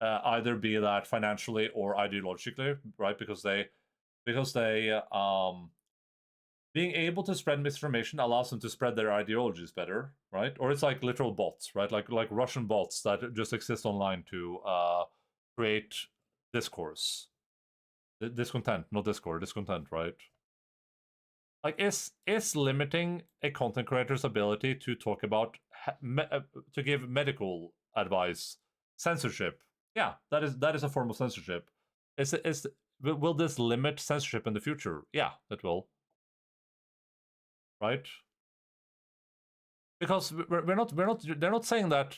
Either be that financially or ideologically, right? Because they being able to spread misinformation allows them to spread their ideologies better, right? Or it's like literal bots, right? Like Russian bots that just exist online to create discourse, discontent, not discord, discontent, right? Like, is limiting a content creator's ability to talk about to give medical advice censorship? Yeah, that is a form of censorship. Will this limit censorship in the future? Yeah, it will. Right? Because they're not saying that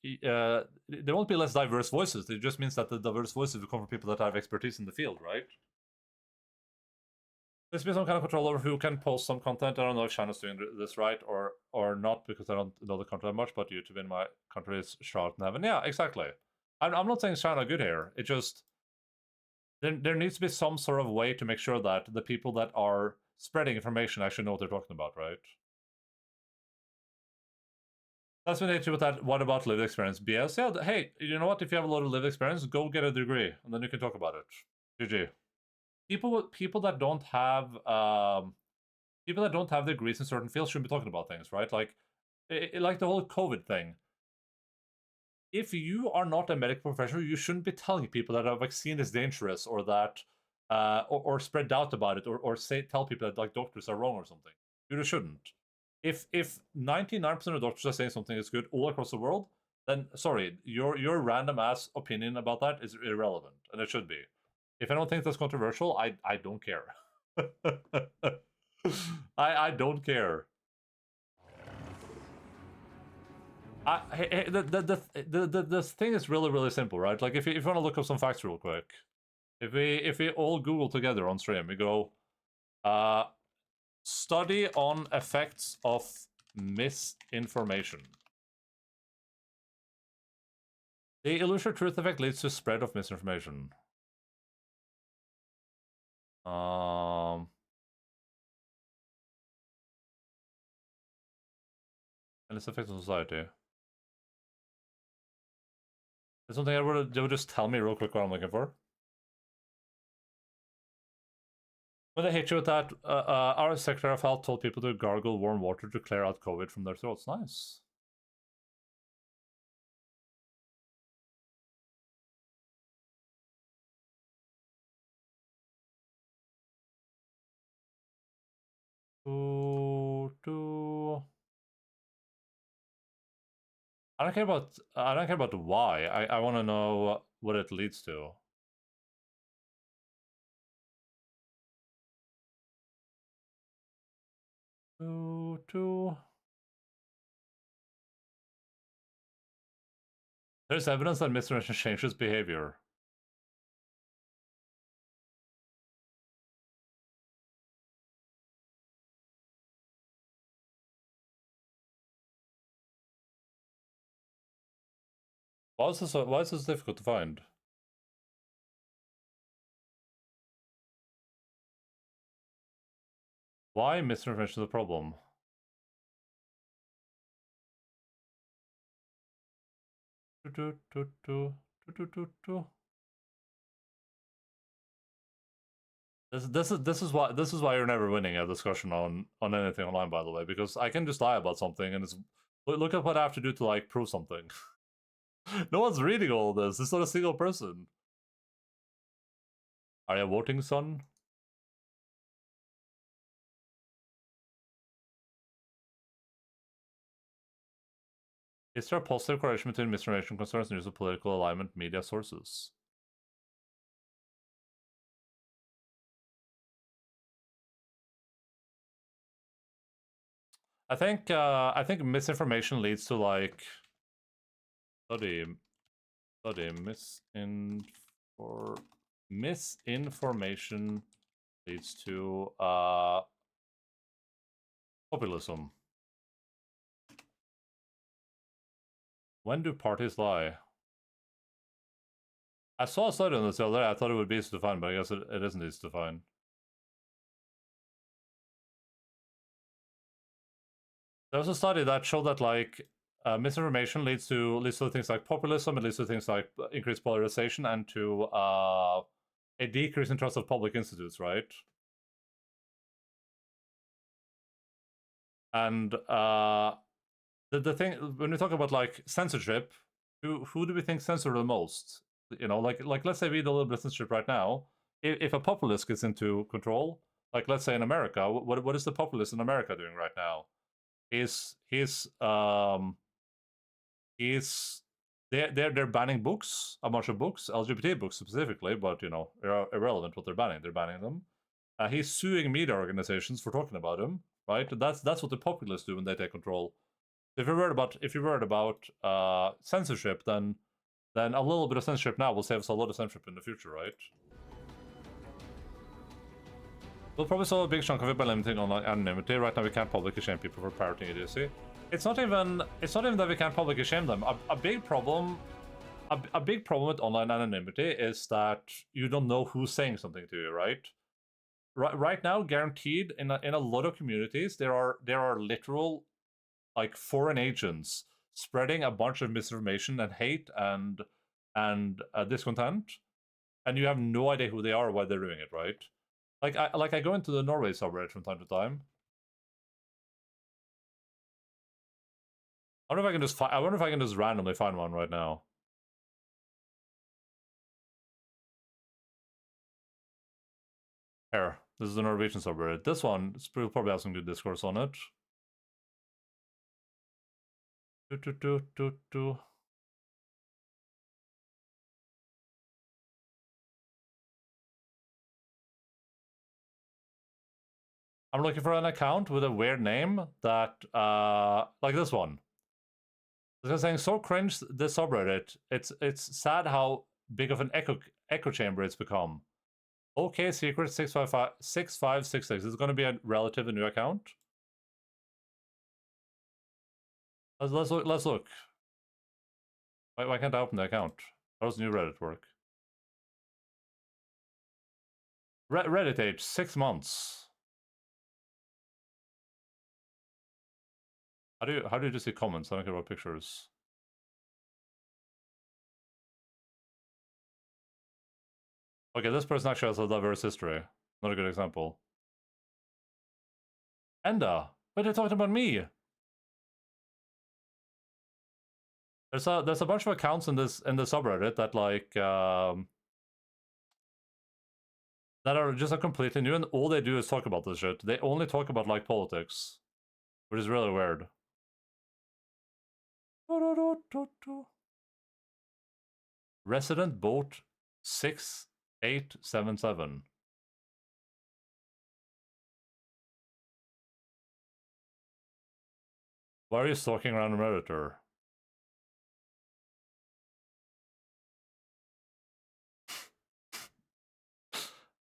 there won't be less diverse voices. It just means that the diverse voices will come from people that have expertise in the field, right? There's been some kind of control over who can post some content. I don't know if China's doing this right or not, because I don't know the country that much, but YouTube in my country is Charlotte and Heaven. Yeah, exactly. I'm not saying China good here. It just there needs to be some sort of way to make sure that the people that are spreading information actually know what they're talking about, right? That's been issue with that. What about lived experience? BS? Yeah, hey, you know what? If you have a lot of lived experience, go get a degree, and then you can talk about it. GG. People that don't have degrees in certain fields shouldn't be talking about things, right? Like like the whole COVID thing. If you are not a medical professional, you shouldn't be telling people that a vaccine is dangerous or that or spread doubt about it or tell people that like doctors are wrong or something. You just shouldn't. If 99% of doctors are saying something is good all across the world, then sorry, your random ass opinion about that is irrelevant, and it should be. If anyone thinks that's controversial, I don't care. I don't care. The thing is really simple, right? Like if you want to look up some facts real quick, if we all Google together on stream, we go, study on effects of misinformation. The illusory truth effect leads to spread of misinformation. and its effect on society. There's something they would just tell me real quick what I'm looking for. When they hit you with that, our Secretary of Health told people to gargle warm water to clear out COVID from their throats. Nice. I don't care about the why. I want to know what it leads to. There's evidence that misinformation changes behavior. Why is this difficult to find? Why misinformation is a problem? This is why you're never winning a discussion on anything online, by the way, because I can just lie about something and it's look at what I have to do to like prove something. No one's reading all of this. It's not a single person. Are you voting, son? Is there a positive correlation between misinformation concerns and use of political alignment media sources? I think misinformation leads to like misinformation leads to populism. When do parties lie? I saw a study on this the other day. I thought it would be easy to find, but I guess it isn't easy to find. There was a study that showed that like misinformation leads to things like populism, it leads to things like increased polarization, and to a decrease in trust of public institutes, right? And the thing when we talk about like censorship, who do we think censor the most? You know, like let's say we do a little bit of censorship right now. If a populist gets into control, like let's say in America, what is the populist in America doing right now? They're banning books, a bunch of books, LGBT books specifically, but you know, irrelevant what they're banning. They're banning them. He's suing media organizations for talking about him, right? That's what the populists do when they take control. If you're worried about censorship, then a little bit of censorship now will save us a lot of censorship in the future, right? We'll probably solve a big chunk of it by limiting online anonymity. Right now, we can't publicly shame people for parroting idiocy. It's not even that we can't publicly shame them. A big problem with online anonymity is that you don't know who's saying something to you, right? Right now, guaranteed in a lot of communities, there are literal like foreign agents spreading a bunch of misinformation and hate and discontent, and you have no idea who they are or why they're doing it, right? Like I go into the Norway subreddit from time to time. I wonder if I can just randomly find one right now. Here, this is the Norwegian subreddit. This one probably has some good discourse on it. I'm looking for an account with a weird name that, like this one. It's saying, so cringe this subreddit. It's sad how big of an echo chamber it's become. Okay, secret 6566. Is it going to be a relatively new account? Let's look. Why can't I open the account? How does new Reddit work? Reddit age 6 months. How do you just see comments? I don't care about pictures. Okay, this person actually has a diverse history. Not a good example. Enda, but they're talking about me. There's a bunch of accounts in the subreddit that like that are just completely new, and all they do is talk about this shit. They only talk about like politics, which is really weird. Resident boat 6877. Why are you stalking around a Redditor?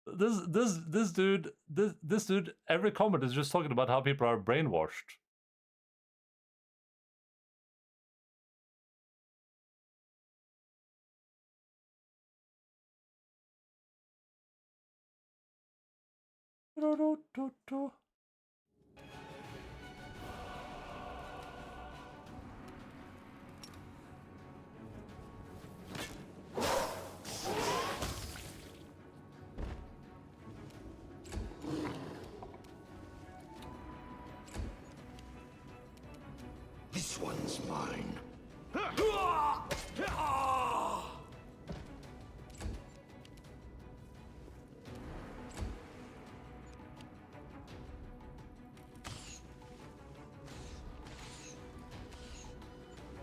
This dude, every comment is just talking about how people are brainwashed. This one's mine.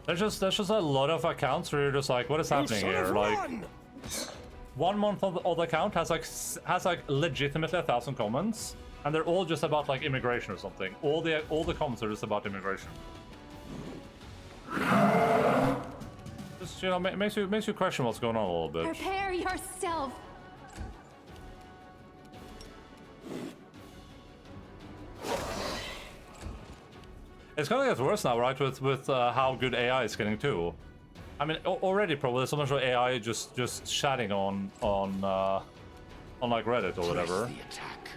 There's just a lot of accounts where you're just like, what is happening here? Like, 1 month of the account has like legitimately 1,000 comments, and they're all just about like immigration or something. All the comments are just about immigration. Just, you know, makes you question what's going on a little bit. Prepare yourself. It's gonna get worse now, right? With how good AI is getting too. I mean, already probably there's so much of AI just chatting on like Reddit or whatever. The attack.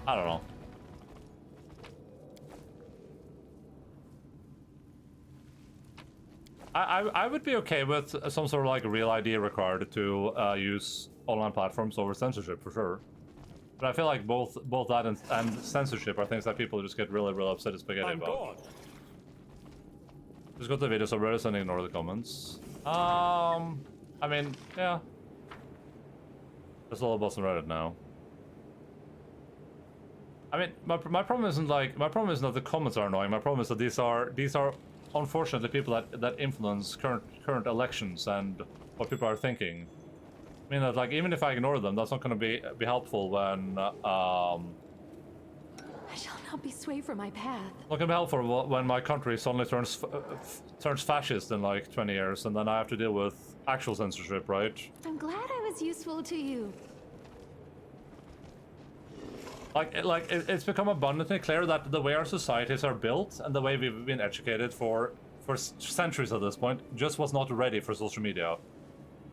I don't know. I would be okay with some sort of like real ID required to use online platforms over censorship for sure. But I feel like both that and censorship are things that people just get really upset at spaghetti about. Gone. Just go to the video subreddits and ignore the comments. I mean, yeah. There's a lot of bots on Reddit now. I mean, my problem isn't that the comments are annoying. My problem is that these are unfortunately people that influence current elections and what people are thinking. I mean, that, like, even if I ignore them, that's not going to be helpful when I shall not be swayed from my path. not going to be helpful when my country suddenly turns fascist in like 20 years, and then I have to deal with actual censorship, right? I'm glad I was useful to you. It's become abundantly clear that the way our societies are built and the way we've been educated for centuries at this point just was not ready for social media.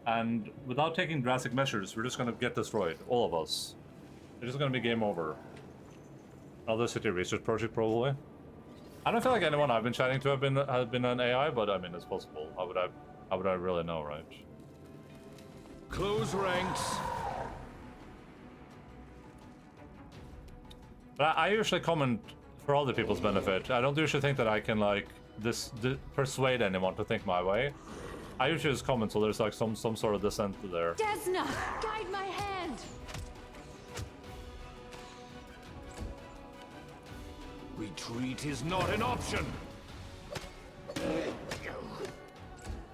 And without taking drastic measures, we're just going to get destroyed, all of us. It's just going to be game over. Another city research project, probably. I don't feel like anyone I've been chatting to has been an AI, but I mean, it's possible. How would I really know, right? Close ranks. But I usually comment for other people's benefit. I don't usually think that I can like persuade anyone to think my way. I usually just comment so there's like some sort of dissent there. Desna, guide my hand. Retreat is not an option.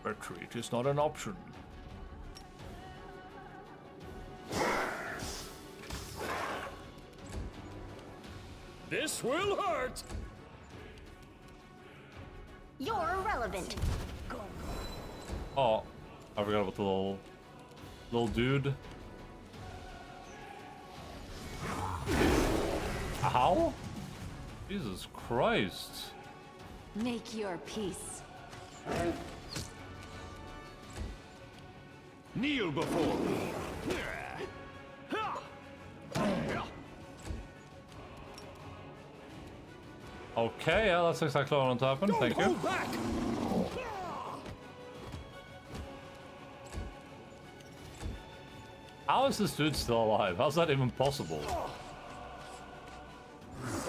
Retreat is not an option. This will hurt. You're irrelevant. Oh, I forgot about the little dude. How? Jesus Christ. Make your peace. Kneel before me. Okay, yeah, that's exactly what I want to happen. Don't Thank you. hold back. How is this dude still alive? How's that even possible?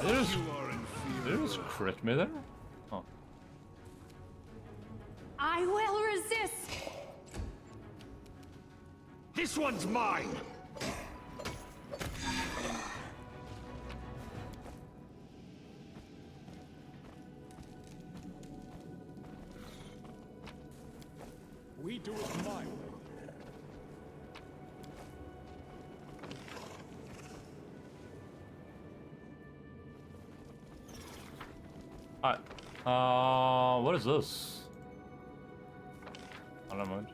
Did you just crit me there? Oh. I will resist. This one's mine. We do it my way. Alright. What is this? I don't mind.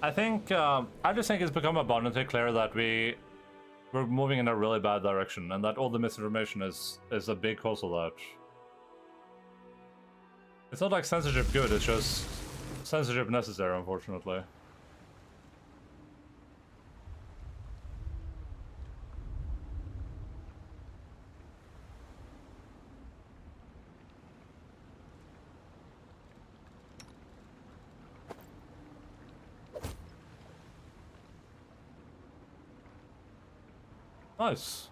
I think, I just think it's become abundantly clear that we're moving in a really bad direction, and that all the misinformation is a big cause of that. It's not like censorship good, it's just censorship necessary, unfortunately. Nice.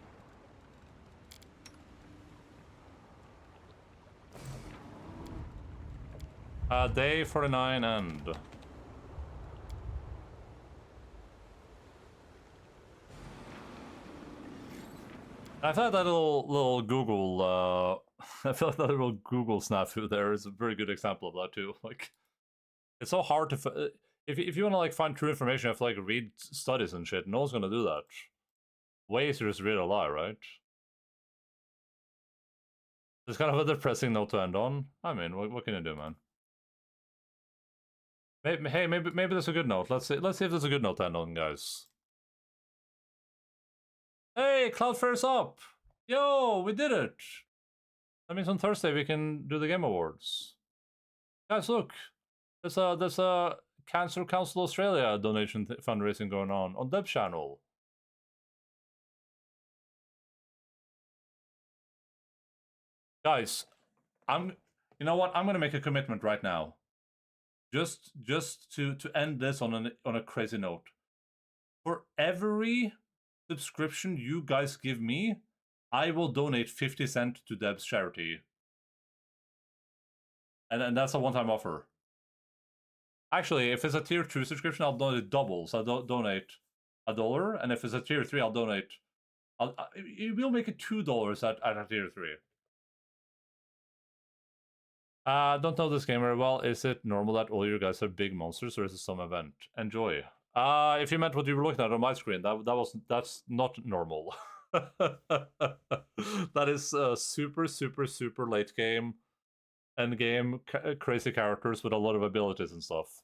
Day 49 end. I feel like that little Google, I feel like that little Google snafu there is a very good example of that too. Like, it's so hard to, if you want to like find true information, you have to like read studies and shit. No one's gonna do that. Way easier to read a lie, right? It's kind of a depressing note to end on. I mean, what can you do, man? Maybe that's a good note. Let's see if there's a good note to end on, guys. Hey, Cloudfare's up! Yo, we did it! That means on Thursday we can do the Game Awards. Guys, look! There's a Cancer Council Australia donation fundraising going on Deb's channel. Guys, you know what? I'm gonna make a commitment right now. Just to end this on a crazy note. For every subscription you guys give me, I will donate 50 cents to Deb's charity. And that's a one-time offer. Actually, if it's a tier 2 subscription, I'll donate double. So I'll donate $1, and if it's a tier 3, I'll donate. We'll make it $2 at a tier 3. Don't know this game very well. Is it normal that all you guys are big monsters, or is it some event? Enjoy. If you meant what you were looking at on my screen, that's not normal. That is super late game, end game, crazy characters with a lot of abilities and stuff.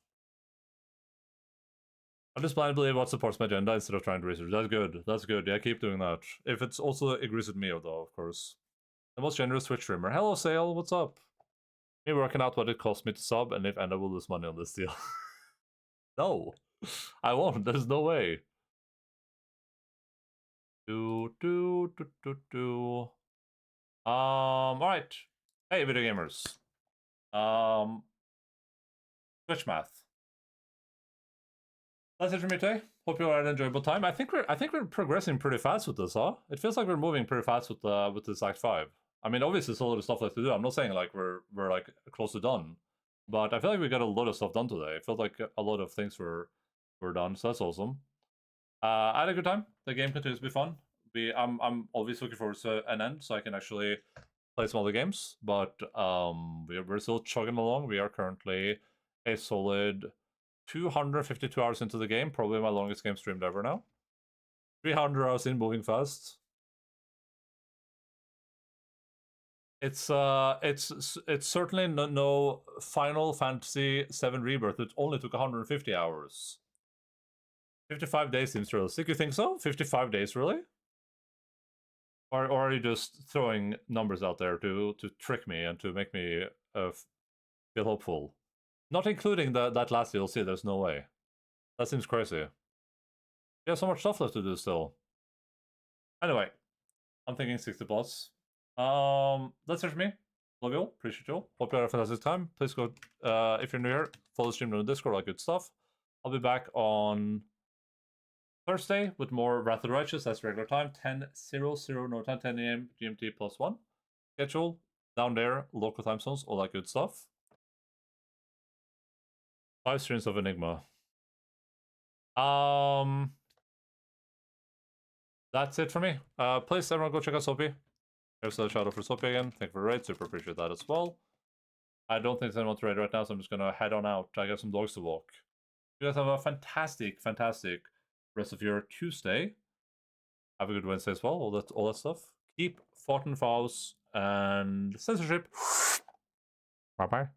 I just blindly believe what supports my agenda instead of trying to research. That's good. That's good. Yeah, keep doing that. If it's also agrees with me, though, of course. The most generous Twitch streamer. Hello, Sale. What's up? Me working out what it cost me to sub, and if Enda will lose money on this deal. No, I won't. There's no way. All right. Hey, video gamers. Twitch math. That's it for me today. Hope you all had an enjoyable time. I think we're progressing pretty fast with this, huh? It feels like we're moving pretty fast with this Act 5. I mean, obviously, there's a lot of stuff left to do. I'm not saying like we're like close to done, but I feel like we got a lot of stuff done today. It felt like a lot of things were done, so that's awesome. I had a good time. The game continues to be fun. I'm always looking forward to an end, so I can actually play some other games. But we're still chugging along. We are currently a solid 252 hours into the game. Probably my longest game streamed ever now. 300 hours in, moving fast. It's certainly no Final Fantasy VII Rebirth. It only took 150 hours. 55 days seems realistic. You think so? 55 days, really? Or are you just throwing numbers out there to trick me and to make me feel hopeful? Not including that last DLC, there's no way. That seems crazy. We have so much stuff left to do still. Anyway, I'm thinking 60 plus. That's it for me. Love you all. Appreciate you all. Hope you had a fantastic time. Please go, if you're new here, follow the stream on the Discord, all that good stuff. I'll be back on Thursday with more Wrath of the Righteous. That's regular time, 10:00 no time, 10 a.m. GMT +1. Schedule down there, local time zones, all that good stuff. 5 streams of Enigma. That's it for me. Please, everyone, go check out Soapy. Here's a shout out for Soapy again. Thank you for the raid. Super appreciate that as well. I don't think there's anyone to raid right now, so I'm just gonna head on out. I got some dogs to walk. You guys have a fantastic, fantastic rest of your Tuesday. Have a good Wednesday as well. All that stuff. Keep fighting fouls and censorship. Bye bye.